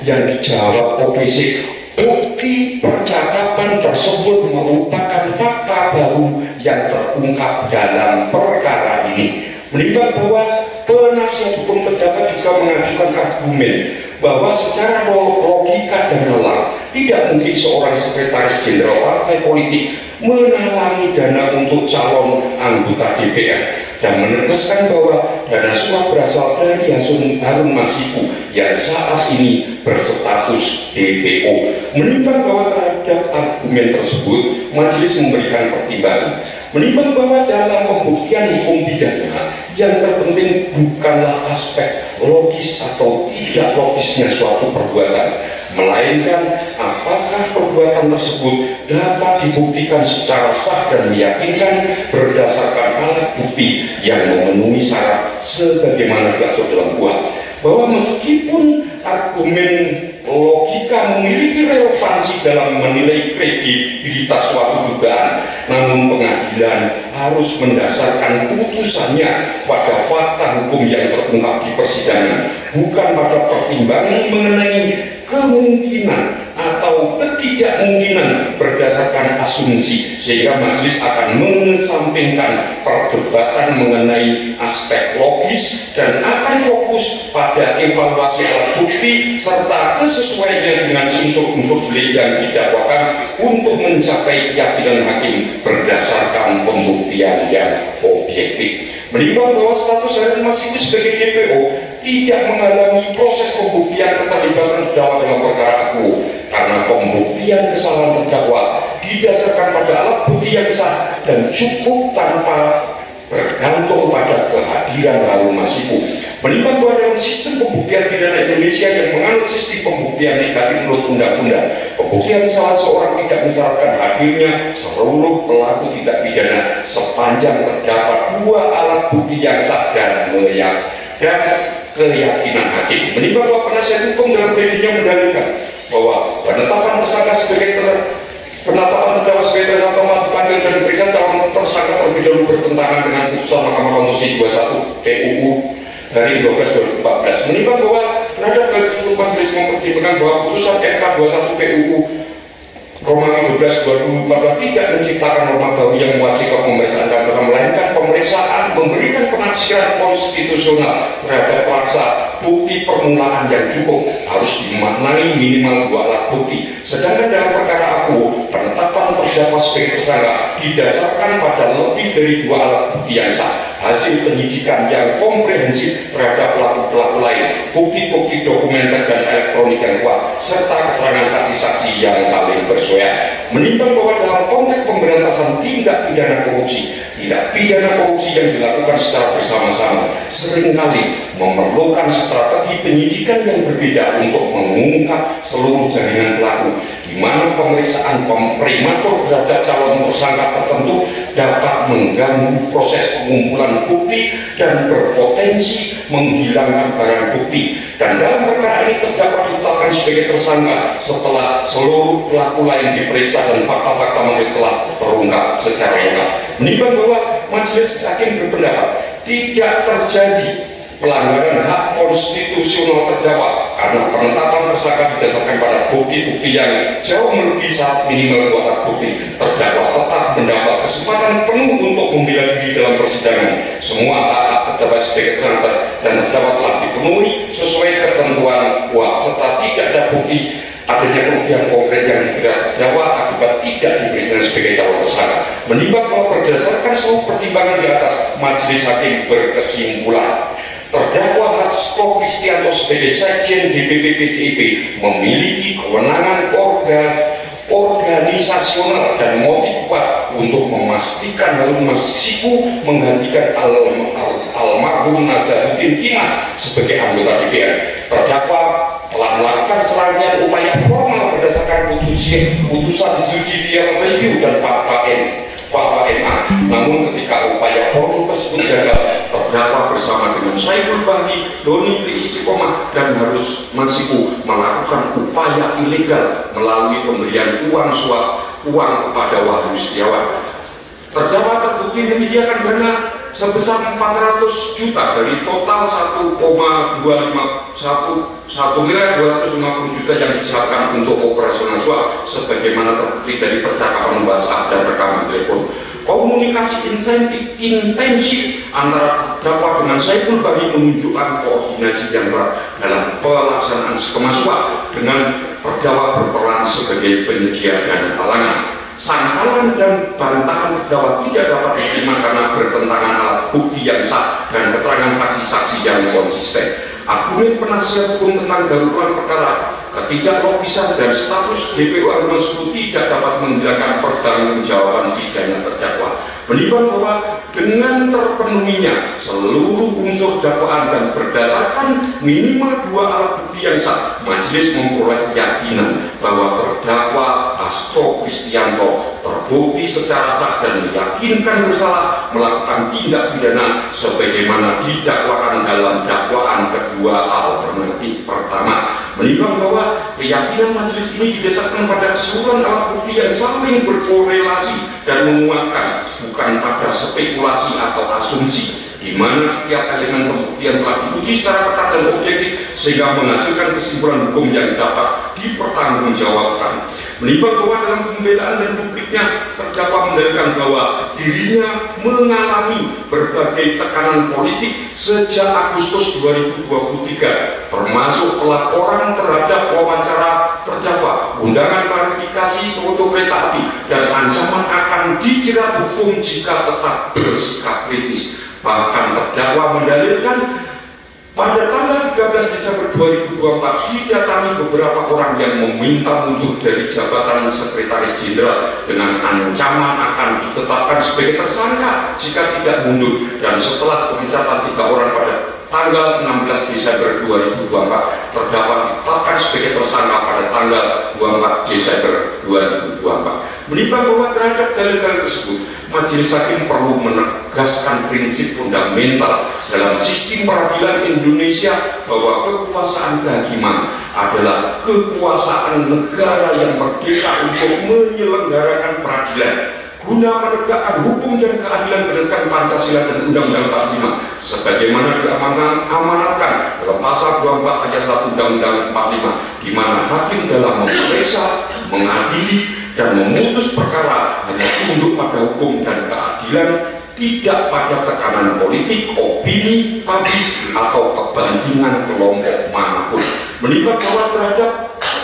Speaker 1: yang dijawab OPC. Bukti percakapan tersebut merupakan fakta baru yang terungkap dalam perkara ini. Menimbang bahwa penasihat hukum terdakwa juga mengajukan argumen bahwa secara logika dan nalar tidak mungkin seorang sekretaris jenderal partai politik menalangi dana untuk calon anggota DPR dan menegaskan bahwa dana suap berasal dari Harun Masiku yang saat ini berstatus DPO. Menimbang bahwa terhadap argumen tersebut, majelis memberikan pertimbangan. Menimbang bahwa dalam pembuktian hukum pidana yang terpenting bukanlah aspek logis atau tidak logisnya suatu perbuatan, melainkan apakah perbuatan tersebut dapat dibuktikan secara sah dan meyakinkan berdasarkan alat bukti yang memenuhi syarat sebagaimana diatur dalam KUHP. Bahwa meskipun argumen logika memiliki relevansi dalam menilai kredibilitas suatu dugaan, namun pengadilan harus mendasarkan putusannya pada fakta hukum yang terungkap di persidangan, bukan pada pertimbangan mengenai kemungkinan atau ketidakmungkinan berdasarkan asumsi, sehingga majelis akan mengesampingkan perdebatan mengenai aspek logis dan akan fokus pada evaluasi alat bukti serta kesesuaiannya dengan unsur-unsur delik yang didakwakan untuk mencapai keyakinan hakim berdasarkan pembuktian yang objektif. Menimbang bahwa status Harun Masiku sebagai DPO tidak menghalangi proses pembuktian keterlibatan terdakwa dalam perkara aku, karena pembuktian kesalahan terdakwa didasarkan pada alat bukti yang sah dan cukup tanpa bergantung pada kehadiran Harun Masiku. Menimbang bahwa dalam sistem pembuktian pidana Indonesia yang menganut sistem pembuktian negatif menurut undang-undang, pembuktian salah seorang tidak mensyaratkan hadirnya seluruh pelaku tindak pidana sepanjang terdapat dua alat bukti yang sah dan keyakinan hakim. Menimbang bahwa penasihat hukum dalam pleadingnya mendalilkan bahwa penetapan tersangka sebagai penetapan terdakwa sebagai tersangka dipanggil dan diperiksa calon tersangka terlebih dahulu bertentangan dengan putusan Mahkamah Konstitusi 21 PUU dari 12/2014. Menimbang bahwa terhadap hal tersebut majelis mempertimbangkan bahwa putusan MK 21 PUU Romawi 12/2014 tidak menciptakan norma baru yang mewajibkan pemeriksaan kantor, melainkan pemeriksaan memberikan penafsiran konstitusional terhadap paksa bukti permulaan yang cukup harus dimaknai minimal dua alat bukti. Sedangkan dalam perkara aku, penetapan terdakwa sebagai tersangka didasarkan pada lebih dari dua alat bukti yang sah, hasil penyidikan yang komprehensif terhadap pelaku-pelaku lain, bukti-bukti dokumenter dan elektronik yang kuat, serta keterangan saksi-saksi yang saling bersoyak. Menimbang bahwa dalam konteks pemberantasan tindak pidana korupsi, tindak pidana korupsi yang dilakukan secara bersama-sama seringkali memerlukan strategi penyidikan yang berbeda untuk mengungkap seluruh jaringan pelaku, di mana pemeriksaan prematur terhadap calon tersangka tertentu dapat mengganggu proses pengumpulan bukti dan berpotensi menghilangkan barang bukti. Dan dalam perkara ini terdakwa ditetapkan sebagai tersangka setelah seluruh pelaku lain diperiksa dan fakta-fakta mereka telah terungkap secara lengkap. Menimbang bahwa majelis hakim berpendapat tidak terjadi pelanggaran hak konstitusional terdakwa karena penetapan tersangka didasarkan pada bukti-bukti yang jauh melebihi syarat minimal dua alat bukti. Terdakwa tetap mendapat kesempatan penuh untuk membela diri dalam persidangan. Semua hak-hak terdakwa sebagai tersangka dan terdakwa telah dipenuhi sesuai ketentuan kuhap, serta tidak ada bukti adanya kerugian konkret yang terdakwa akibat tidak diperiksa sebagai calon tersangka. Menimbang bahwa berdasarkan seluruh pertimbangan di atas, majelis hakim berkesimpulan terdakwa Hasto Kristianto sebagai sekjen DPP PDIP memiliki kewenangan organisasional dan motif kuat untuk memastikan Harun Masiku menggantikan almarhum Nazarudin Kimas sebagai anggota DPR. Terdakwa telah melakukan serangkaian upaya formal berdasarkan putusan judicial review dan fatwa MA. Namun ketika upaya formal tersebut gagal, terdakwa bersama dengan Saiful Bahri, Doni Triistiqomah dan Harun Masiku melakukan upaya ilegal melalui pemberian uang kepada Wahyu Setiawan. Terdakwa terbukti menyediakan dana sebesar 400 juta dari total 1,250 juta yang disiapkan untuk operasional swab, sebagaimana terbukti dari percakapan WhatsApp dan rekaman telepon. Komunikasi intensif antara terdakwa dengan Saiful Bahri menunjukkan koordinasi yang erat dalam pelaksanaan skema swab dengan terdakwa berperan sebagai penyedia dan talangan. Sangkalan dan bantahan terdakwa tidak dapat diterima karena bertentangan alat bukti yang sah dan keterangan saksi-saksi yang konsisten. Argumen penasihat hukum tentang darurat perkara, ketidaklogisan dan status DPO Harun Masiku tidak dapat menghilangkan pertanggungjawaban pidana terdakwa. Menimbang bahwa dengan terpenuhinya seluruh unsur dakwaan dan berdasarkan minimal dua alat bukti yang sah, majelis memperoleh keyakinan bahwa terdakwa Hasto Kristianto terbukti secara sah dan meyakinkan bersalah melakukan tindak pidana sebagaimana didakwakan dalam dakwaan kedua alternatif pertama. Menimbang bahwa keyakinan majelis ini didasarkan pada keseluruhan alat bukti yang saling berkorelasi dan menguatkan, bukan pada spekulasi atau asumsi, di mana setiap elemen pembuktian telah diuji secara ketat dan objektif sehingga menghasilkan kesimpulan hukum yang dapat dipertanggungjawabkan. Menimbang bahwa dalam pembelaan dan publiknya terdakwa mendalilkan bahwa dirinya mengalami berbagai tekanan politik sejak Agustus 2023, termasuk pelaporan terhadap wawancara terdakwa, undangan klarifikasi untuk kereta api, dan ancaman akan dijerat hukum jika tetap bersikap kritis. Bahkan terdakwa mendalilkan pada tanggal 13 Desember 2024 didatangi beberapa orang yang meminta mundur dari jabatan sekretaris jenderal dengan ancaman akan ditetapkan sebagai tersangka jika tidak mundur, dan setelah pemecatan 3 orang pada tanggal 16 Desember 2024 terdapat ditetapkan sebagai tersangka pada tanggal 24 Desember 2024. Menimbang bahwa terhadap dalil-dalil tersebut, Majelis Hakim perlu menegaskan prinsip fundamental dalam sistem peradilan Indonesia bahwa kekuasaan kehakiman adalah kekuasaan negara yang merdeka untuk menyelenggarakan peradilan guna menegakkan hukum dan keadilan berdasarkan Pancasila dan Undang-Undang 45 sebagaimana diamanatkan dalam pasal 24 ayat 1 Undang-Undang 45, di mana hakim dalam memeriksa, mengadili, dan memutus perkara hanya tunduk pada hukum dan keadilan, tidak pada tekanan politik, opini, publik, atau kepentingan kelompok manapun. Menimbang bahwa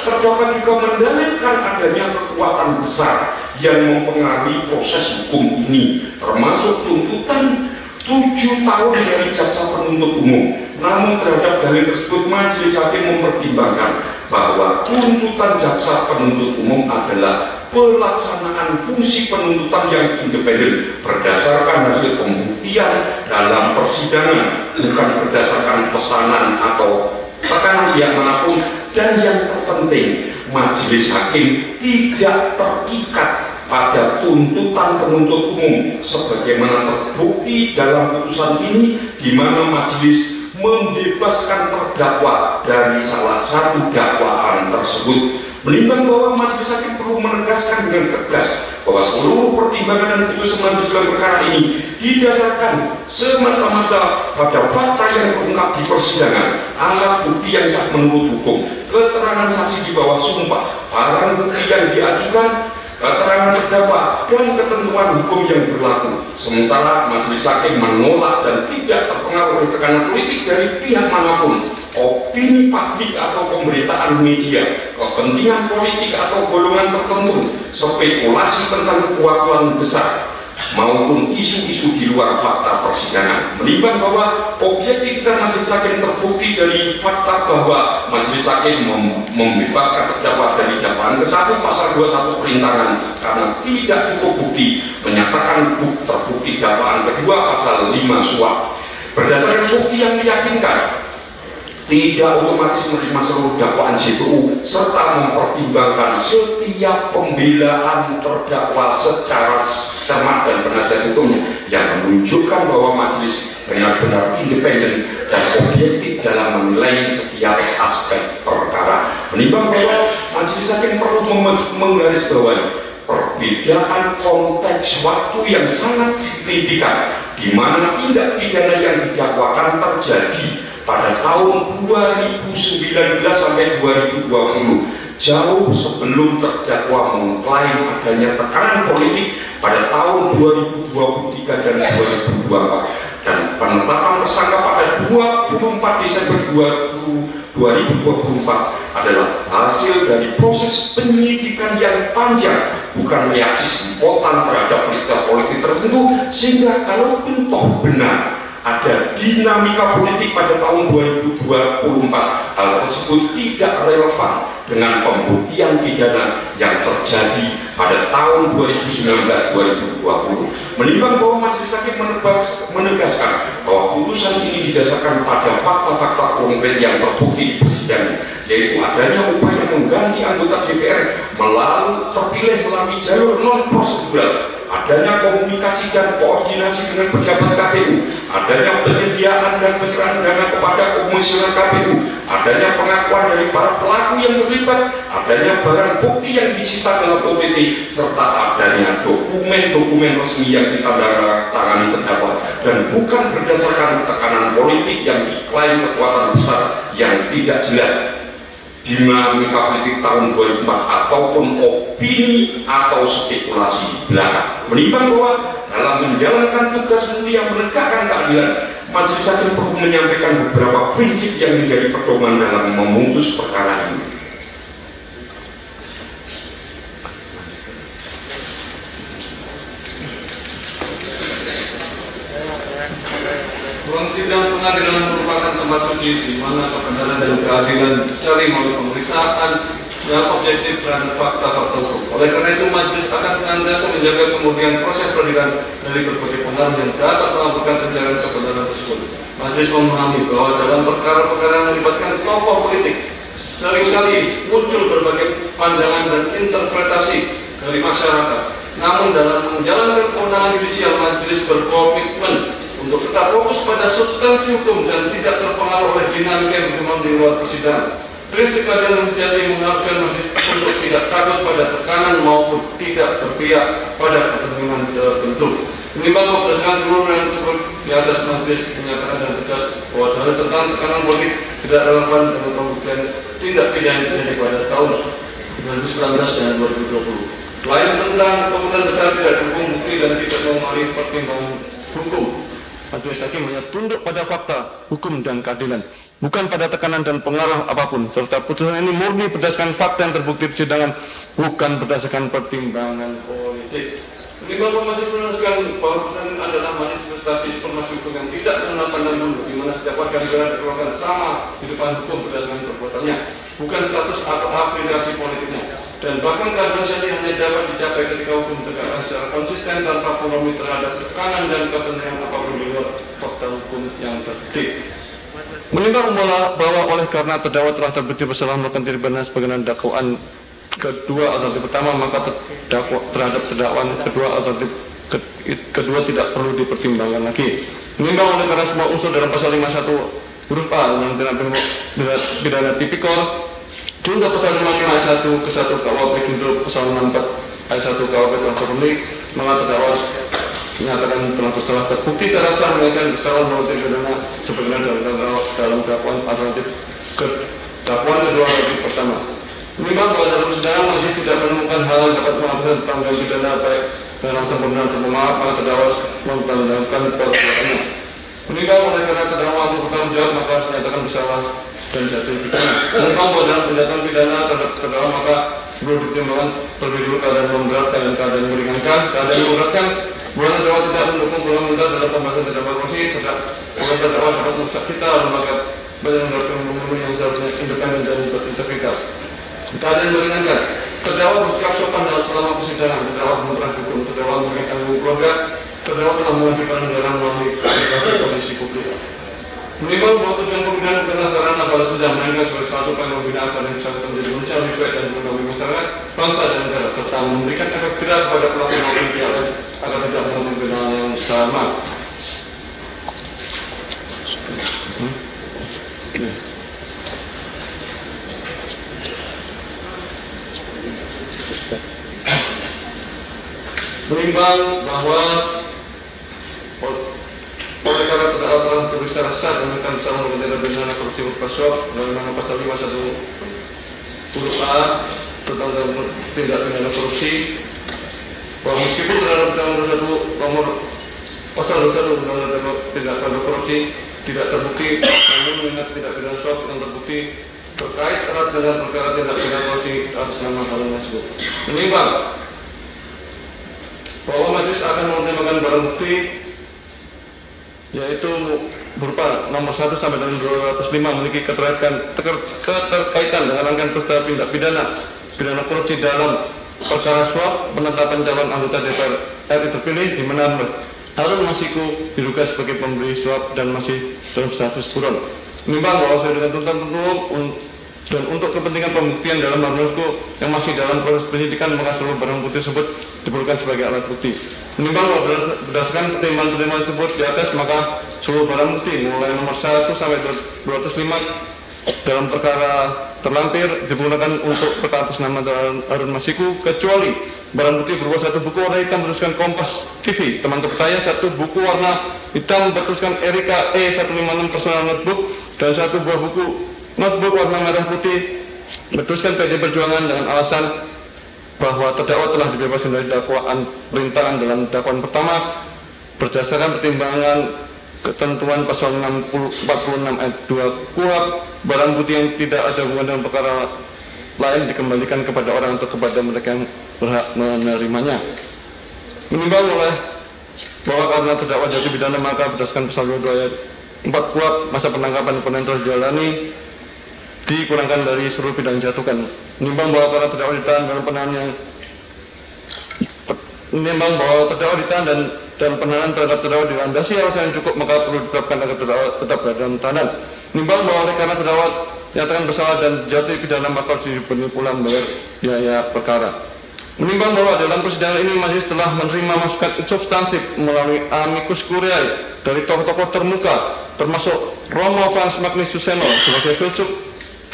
Speaker 1: terdapat juga mendalilkan adanya kekuatan besar yang mempengaruhi proses hukum ini, termasuk tuntutan 7 tahun dari jaksa penuntut umum. Namun terhadap dalil tersebut, Majelis Hakim mempertimbangkan bahwa tuntutan jaksa penuntut umum adalah pelaksanaan fungsi penuntutan yang independen berdasarkan hasil pembuktian dalam persidangan, bukan berdasarkan pesanan atau tekanan pihak manapun. Dan yang terpenting, Majelis Hakim tidak terikat pada tuntutan penuntut umum sebagaimana terbukti dalam putusan ini, di mana majelis membebaskan terdakwa dari salah satu dakwaan tersebut. Menimbang bahwa Majelis Hakim perlu menegaskan dengan tegas bahwa seluruh pertimbangan dan putusan majelis dalam perkara ini didasarkan semata-mata pada fakta yang terungkap di persidangan, alat bukti yang sah menurut hukum, keterangan saksi di bawah sumpah, barang bukti yang diajukan, keterangan terdakwa, dan ketentuan hukum yang berlaku. Sementara Majelis Hakim menolak dan tidak terpengaruh oleh tekanan politik dari pihak manapun, opini publik atau pemberitaan media, kepentingan politik atau golongan tertentu, spekulasi tentang kekuatan besar, maupun isu-isu di luar fakta persidangan. Menimbang bahwa objektivitas Majelis Hakim terbukti dari fakta bahwa Majelis Hakim membebaskan terdakwa dari dakwaan ke-1 pasal 21 perintangan karena tidak cukup bukti, menyatakan terbukti dakwaan kedua pasal 5 suap. Berdasarkan bukti yang meyakinkan, tidak otomatis menerima seluruh dakwaan JPU serta mempertimbangkan setiap pembelaan terdakwa secara cermat dan penasihat hukumnya yang menunjukkan bahwa majelis benar-benar independen dan objektif dalam menilai setiap aspek perkara. Menimbang bahwa Majelis Hakim perlu menggarisbawahi perbedaan konteks waktu yang sangat signifikan di mana tindak pidana yang didakwakan terjadi pada tahun 2019 sampai 2020, jauh sebelum terdakwa mengklaim adanya tekanan politik pada tahun 2023 dan 2024, dan penetapan tersangka pada 24 Desember 2024 adalah hasil dari proses penyidikan yang panjang, bukan reaksi spontan terhadap peristiwa politik tertentu, sehingga kalaupun toh benar ada dinamika politik pada tahun 2024, hal tersebut tidak relevan dengan pembuktian pidana yang terjadi pada tahun 2019-2020. Menimbang bahwa Majelis Hakim menegaskan bahwa putusan ini didasarkan pada fakta-fakta konkret yang terbukti di persidangan, yaitu adanya upaya mengganti anggota DPR terpilih melalui jalur non-prosedural, adanya komunikasi dan koordinasi dengan pejabat KPU, adanya penyediaan dan penyerahan dana kepada komisioner KPU, adanya pengakuan dari para pelaku yang terlibat, adanya barang bukti yang disita dalam OTT, serta adanya dokumen-dokumen resmi yang ditandatangani terdakwa, dan bukan berdasarkan tekanan politik yang diklaim kekuatan besar yang tidak jelas, dinamika politik tahun 2004 ataupun opini atau spekulasi belaka. Menimbang bahwa dalam menjalankan tugas mulia menegakkan keadilan, Majelis Hakim perlu menyampaikan beberapa prinsip yang menjadi pedoman dalam memutus perkara ini.
Speaker 5: Ruang sidang pengadilan merupakan tempat suci di mana kebenaran dan keadilan dicari melalui pemeriksaan yang objektif dan fakta-fakta hukum. Oleh karena itu, majelis akan senantiasa menjaga kemudian proses peradilan dari berbagai pengaruh yang dapat melakukan pencarian kebenaran tersebut. Majelis memahami bahwa dalam perkara-perkara yang melibatkan tokoh politik, seringkali muncul berbagai pandangan dan interpretasi dari masyarakat. Namun dalam menjalankan kewenangan yudisial, majelis berkomitmen untuk tetap fokus pada substansi hukum dan tidak terpengaruh oleh dinamika yang berkembang di luar persidangan. Prinsip keadilan sejati mengharuskan majelis untuk tidak takut pada tekanan maupun tidak berpihak pada kepentingan tertentu. Menimbang berdasarkan seluruh yang disebut di atas, majelis menyatakan dengan tegas bahwa dalil tentang tekanan politik tidak relevan dengan pembuktian tindak pidana yang terjadi pada tahun 2019 dan 2020. Selain tentang kemudian besar tidak dukung bukti dan tidak memenuhi pertimbangan hukum, majelis hakim hanya tunduk pada fakta, hukum dan keadilan, bukan pada tekanan dan pengaruh apapun, serta putusan ini murni berdasarkan fakta yang terbukti di persidangan, bukan berdasarkan pertimbangan politik. Menimbang majelis meneruskan bahwa putusan ini adalah manifestasi informasi hukum yang tidak semena-mena dulu, di mana setiap warga negara diperlakukan sama di depan hukum berdasarkan perbuatannya, bukan status atau afiliasi politiknya. Dan bahkan keadilan sejati hanya dapat dicapai ketika hukum ditegakkan secara konsisten tanpa kompromi terhadap tekanan dan kepentingan apapun di luar fakta hukum yang tertib. Menimbang bahwa oleh karena terdakwa telah terbukti bersalah melakukan tindak pidana sebagaimana dakwaan kedua alternatif pertama, maka terhadap terdakwa kedua tidak perlu dipertimbangkan lagi. Menimbang oleh karena semua unsur dalam pasal 51 huruf A Undang-Undang Pidana Tipikor, juga pasal 55 ayat 1 ke 1 KUHP junto pasal 64 ayat 1 KUHP telah terpenuhi, maka terdakwa menyatakan telah bersalah terbukti secara sah menyatakan bersalah menurut pidana sebagaimana dalam dakwaan alternatif dakwaan kedua alternatif pertama. Menimbang bahwa dalam persidangan majelis tidak menemukan hal yang dapat mengaburkan tanggung pidana baik dalam sempurna untuk pemaaf, maka terdakwa mempertimbangkan perbuatannya. Menimbang oleh karena terdakwa mampu bertanggung jawab, maka harus dinyatakan bersalah dan jatuh pidana. Menimbang bahwa dalam tindakan pidana terhadap terdakwa, maka perlu dipertimbangkan terlebih dulu keadaan memberatkan dan keadaan meringankan. Keadaan memberatkan bahwa terdakwa tidak mendukung golongan minta dalam pembahasan terdakwa korupsi, terdakwa dapat merusak cita lembaga badan pembunuh yang seharusnya independen dan berintegritas. Keadaan meringankan, terdakwa bersikap sopan dalam selama persidangan, terdakwa menerang hukum, terdakwa memberikan keluarga, terdakwa telah mengajukan negara melalui kondisi publik. Menimbang bahwa tujuan pembinaan bukanlah sarana balas dendam, melainkan sebagai satu upaya membina agar yang bersangkutan menjadi manusia lebih baik dan mengetahui masyarakat, bangsa dan negara, serta memberikan efek jerah kepada pelaku maupun pihak lain agar tidak melakukan pembinaan yang sama. Menimbang bahwa oleh karena terdakwa telah terbukti secara sah dan menekan bersama dengan tindak pidana korupsi berupa suap dalam pasal 51 huruf A tentang tindak pidana korupsi, bahwa meskipun terhadap nomor pasal 21 Undang-Undang Tindak Pidana Korupsi tidak terbukti, namun mengingat tindak pidana suap yang terbukti terkait erat dengan perkara tindak pidana korupsi atas nama hal tersebut. Menimbang bahwa majelis akan mempertimbangkan barang bukti yaitu berupa nomor 1 sampai dengan 205 memiliki keterkaitan dengan rangkaian peristiwa tindak pidana korupsi dalam perkara suap penetapan calon anggota DPR RI terpilih di mana Harun Masiku diduga sebagai pemberi suap dan masih dalam status buron. Menimbang bahwa sesuai dengan tuntutan umum dan untuk kepentingan pembuktian dalam Harun Masiku yang masih dalam proses penyidikan, maka seluruh barang bukti tersebut diperlukan sebagai alat bukti. Menimbang bahwa berdasarkan pertimbangan-pertimbangan tersebut di atas, maka seluruh barang bukti mulai nomor 1 sampai 205 dalam perkara terlampir digunakan untuk perkara atas nama Harun Masiku, kecuali barang bukti berupa 1 buku warna hitam bertuliskan Kompas TV teman terpercaya, 1 buku warna hitam bertuliskan Erika E156 personal notebook, dan 1 buah buku notebook warna merah putih bertuliskan PD Perjuangan dengan alasan bahwa terdakwa telah dibebaskan dari dakwaan perintangan dalam dakwaan pertama berdasarkan pertimbangan ketentuan pasal 46 ayat 2 KUHP. Barang bukti yang tidak ada hubungan dengan perkara lain dikembalikan kepada orang atau kepada mereka yang berhak menerimanya. Menimbang oleh bahwa karena terdakwa jatuh pidana, maka berdasarkan pasal 22 ayat 4 KUHP masa penangkapan penahanan telah dijalani
Speaker 6: dikurangkan dari seluruh pidana yang dijatuhkan. Menimbang bahwa para terdakwa ditahan dalam penahanan yang menimbang bahwa terdakwa ditahan dan penahanan terhadap terdakwa dilandasi alasan yang cukup, maka perlu ditetapkan agar terdakwa tetap berada dalam tahanan. Menimbang bahwa oleh karena terdakwa nyatakan bersalah dan jatuh pidana, maka harus diberi pula membayar biaya perkara. Menimbang bahwa dalam persidangan ini majelis telah menerima masukan substantif melalui amicus curiae dari tokoh-tokoh termuka, termasuk Romo Frans Magnus Suseno sebagai filsuf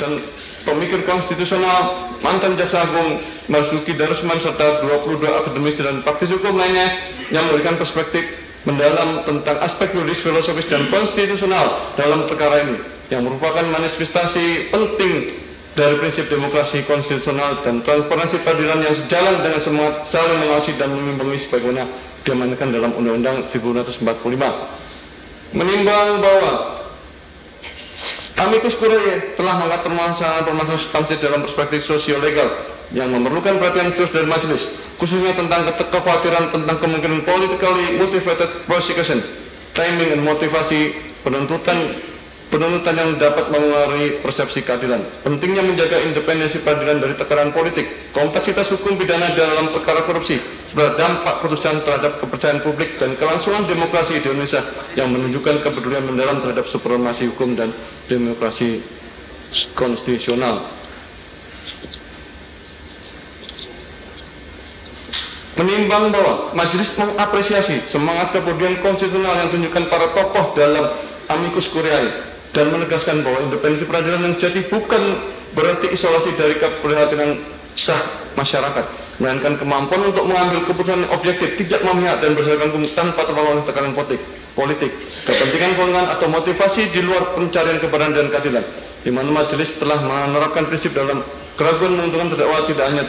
Speaker 6: dan pemikir konstitusional, mantan Jaksa Agung Marzuki Darusman, serta 22 akademisi dan praktisi hukum lainnya yang memberikan perspektif mendalam tentang aspek yuridis, filosofis, dan konstitusional dalam perkara ini, yang merupakan manifestasi penting dari prinsip demokrasi konstitusional dan transparansi peradilan yang sejalan dengan semangat saling mengawasi dan mengimbangi sebagaimana diamanatkan dalam Undang-Undang 1945. Menimbang bahwa amicus curiae telah mengangkat permasalahan substantif dalam perspektif sosio-legal yang memerlukan perhatian khusus dari majelis, khususnya tentang kekhawatiran tentang kemungkinan politically motivated prosecution, timing dan motivasi penuntutan yang dapat mengaruhi persepsi keadilan. Pentingnya menjaga independensi peradilan dari tekanan politik, kompleksitas hukum pidana dalam perkara korupsi, serta dampak putusan terhadap kepercayaan publik dan kelangsungan demokrasi di Indonesia yang menunjukkan kepedulian mendalam terhadap supremasi hukum dan demokrasi konstitusional. Menimbang bahwa majelis mengapresiasi semangat kepedulian konstitusional yang ditunjukkan para tokoh dalam amicus curiae dan menegaskan bahwa independensi peradilan yang sejati bukan berarti isolasi dari keprihatinan sah masyarakat, melainkan kemampuan untuk mengambil keputusan yang objektif, tidak memihak dan berdasarkan hukum tanpa terpengaruh oleh tekanan politik, kepentingan golongan atau motivasi di luar pencarian kebenaran dan keadilan, di mana majelis telah menerapkan prinsip dalam keraguan menguntungkan terdakwa tidak hanya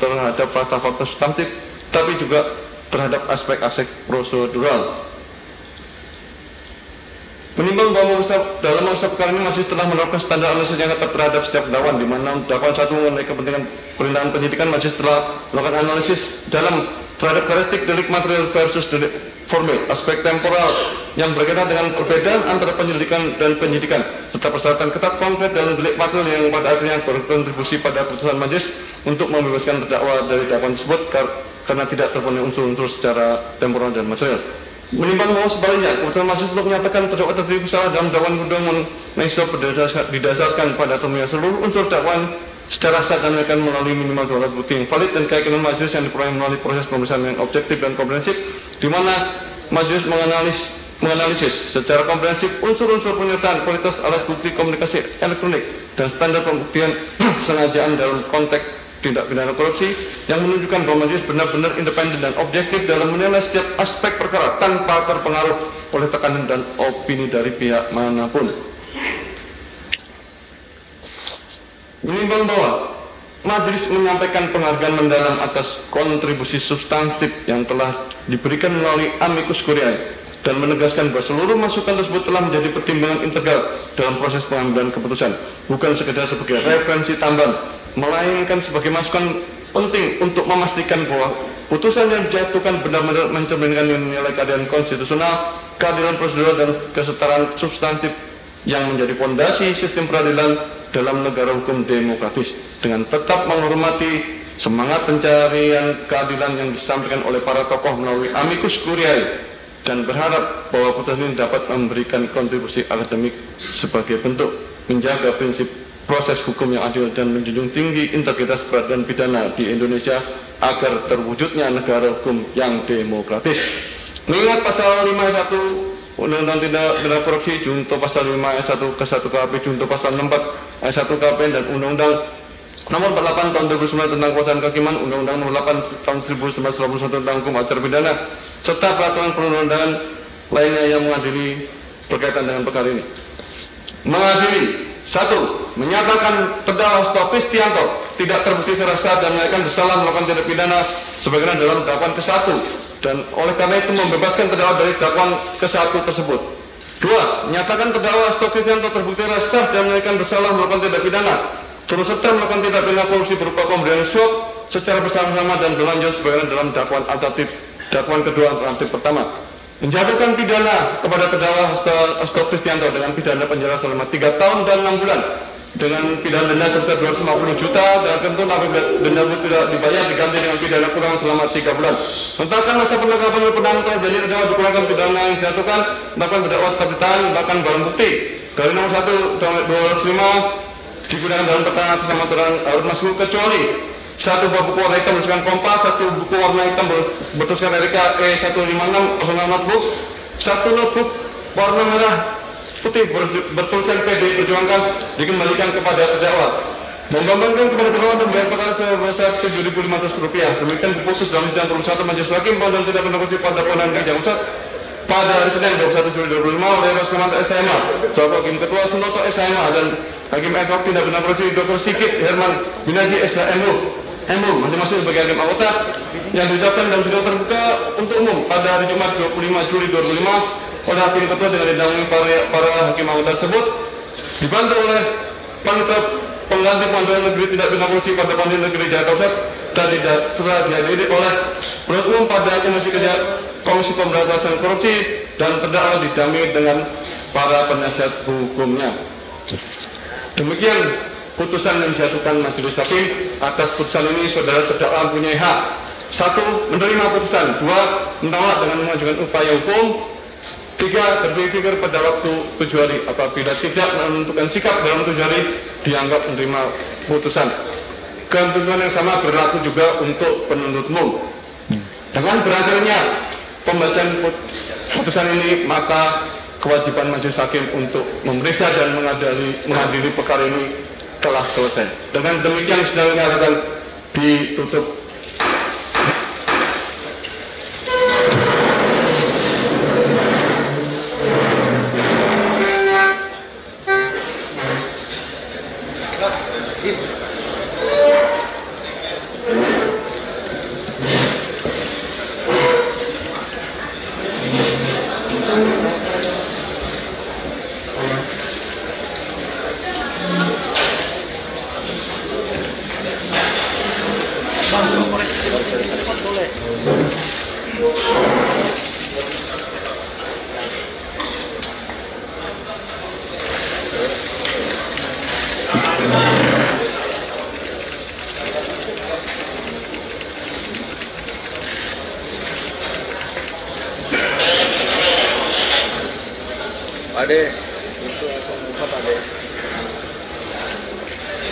Speaker 6: terhadap fakta-fakta substantif, tapi juga terhadap aspek-aspek prosedural. Menimbang bahwa dalam masa perkara ini majelis telah menerapkan standar analisis yang ketat terhadap setiap dakwan, di mana dakwan satu mengenai kepentingan perintah penyidikan, majelis telah melakukan analisis dalam terhadap karakteristik delik material versus delik formil, aspek temporal yang berkaitan dengan perbedaan antara penyelidikan dan penyidikan, serta persyaratan ketat konkret dalam delik material yang pada akhirnya berkontribusi pada putusan majelis untuk membebaskan terdakwa dari dakwan tersebut karena tidak terpenuhi unsur-unsur secara temporal dan material. Menimbang bahwa sebaliknya, keputusan majelis untuk menyatakan terdakwa terbukti bersalah dalam dakwaan undang nasional didasarkan pada terpenuhi seluruh unsur dakwaan secara sah dan akan melalui minimal 2 alat bukti yang valid dan keyakinan majelis yang diperoleh melalui proses pemeriksaan yang objektif dan komprehensif, di mana majelis menganalisis secara komprehensif unsur-unsur penyertaan kualitas alat bukti komunikasi elektronik dan standar pembuktian kesengajaan dalam konteks tindak pidana korupsi yang menunjukkan bahwa majelis benar-benar independen dan objektif dalam menilai setiap aspek perkara tanpa terpengaruh oleh tekanan dan opini dari pihak manapun. Menimbang bahwa majelis menyampaikan penghargaan mendalam atas kontribusi substantif yang telah diberikan melalui amicus curiae dan menegaskan bahwa seluruh masukan tersebut telah menjadi pertimbangan integral dalam proses pengambilan keputusan, bukan sekedar sebagai referensi tambahan, melainkan sebagai masukan penting untuk memastikan bahwa putusan yang dijatuhkan benar-benar mencerminkan nilai keadilan konstitusional, keadilan prosedural, dan kesetaraan substantif yang menjadi fondasi sistem peradilan dalam negara hukum demokratis, dengan tetap menghormati semangat pencarian keadilan yang disampaikan oleh para tokoh melalui amicus curiae, dan berharap bahwa putusan ini dapat memberikan kontribusi akademik sebagai bentuk menjaga prinsip proses hukum yang adil dan menjunjung tinggi integritas peradilan pidana di Indonesia agar terwujudnya negara hukum yang demokratis. Mengingat pasal 5 Undang-Undang Tindak Pidana Korupsi, junto pasal 5 ayat 1 ke 1 KUHP, junto pasal 64 ayat 1 KUHP, dan Undang-Undang Nomor 48 Tahun 2009 tentang Kekuasaan Kehakiman, Undang-Undang Nomor 8 Tahun 1991 tentang Hukum Acara Pidana, serta peraturan perundang-undangan lainnya yang mengadili berkaitan dengan perkara ini. Mengadili: 1. Menyatakan terdakwa Seto Kristianto tidak terbukti secara sah dan menyatakan bersalah melakukan tindak pidana sebagaimana dalam dakwaan ke-1, dan oleh karena itu membebaskan terdakwa dari dakwaan ke-1 tersebut. 2. Menyatakan terdakwa Seto Kristianto terbukti secara sah dan menyatakan bersalah melakukan tindak pidana turut serta melakukan tindak pidana korupsi berupa pemberian suap secara bersama-sama dan berlanjut sebagaimana dalam dakwaan kedua alternatif pertama. Menjatuhkan pidana kepada terdakwa Seto Kristianto dengan pidana penjara selama 3 tahun dan 6 bulan dengan pidana denda sebesar 250 juta dan tentu apabila denda tidak dibayar diganti dengan pidana kurungan selama 3 bulan. Tentang masa penangkapan oleh penahanan telah jadi terdakwa dikurangkan pidana yang dijatuhkan bahkan terdakwa tetap ditahan bahkan barang bukti. Dari nomor 1 205 digunakan dalam perkara atas nama terang Harun Masiku kecuali 1 buah buku warna hitam bertuliskan Kompas, 1 buku warna hitam bertuliskan Erika E156 notebook, 1 notebook warna merah putih bertuliskan PD Perjuangan dikembalikan kepada terdakwa. Membebankan kepada terdakwa dan bayar perkara sebesar Rp7.500. Demikian diputus dalam sidang Forum 1 Majelis Hakim dan tidak berdasarkan pada Pengadilan Negeri Jakarta Pusat pada hari Senin 21 Juli 2025 oleh Rosmanto SMA, Selaku Hakim Ketua Sunoto SMA dan Hakim Adhoc Tindak Pidana Korupsi Dr. Sigit Herman Binaji SHMU masing-masing sebagai hakim anggota yang diucapkan dalam sidang terbuka untuk umum pada hari Jumat 25 Juli 2005 oleh Hakim Ketua dengan didampingi para hakim anggota tersebut dibantu oleh Panitia Pengganti Pengadilan Negeri Tindak Pidana Korupsi pada Pengadilan Negeri Jakarta Pusat dan tidak serta dihadiri oleh penuntut umum pada Komisi Pemberantasan Korupsi dan terdakwa didampingi dengan para penasihat hukumnya. Demikian putusan yang dijatuhkan Majelis Hakim. Atas putusan ini saudara terdakwa mempunyai hak 1. Menerima putusan, 2. Menolak dengan mengajukan upaya hukum, 3. Berpikir pada waktu 7 hari. Apabila tidak menentukan sikap dalam 7 hari dianggap menerima putusan. Ketentuan yang sama berlaku juga untuk penuntut umum. Dengan berakhirnya pembacaan putusan ini, maka kewajiban Majelis Hakim untuk memeriksa dan menghadiri perkara ini telah selesai. Dengan demikian sidang ini akan ditutup.
Speaker 7: Ade, itu aku buka Ade.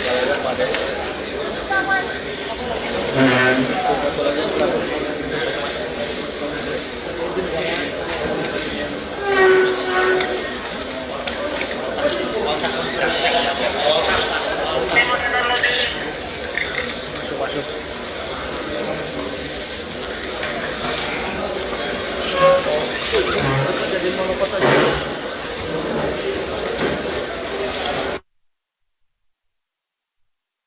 Speaker 7: Kalau Ade. Jadi mau lepas aja.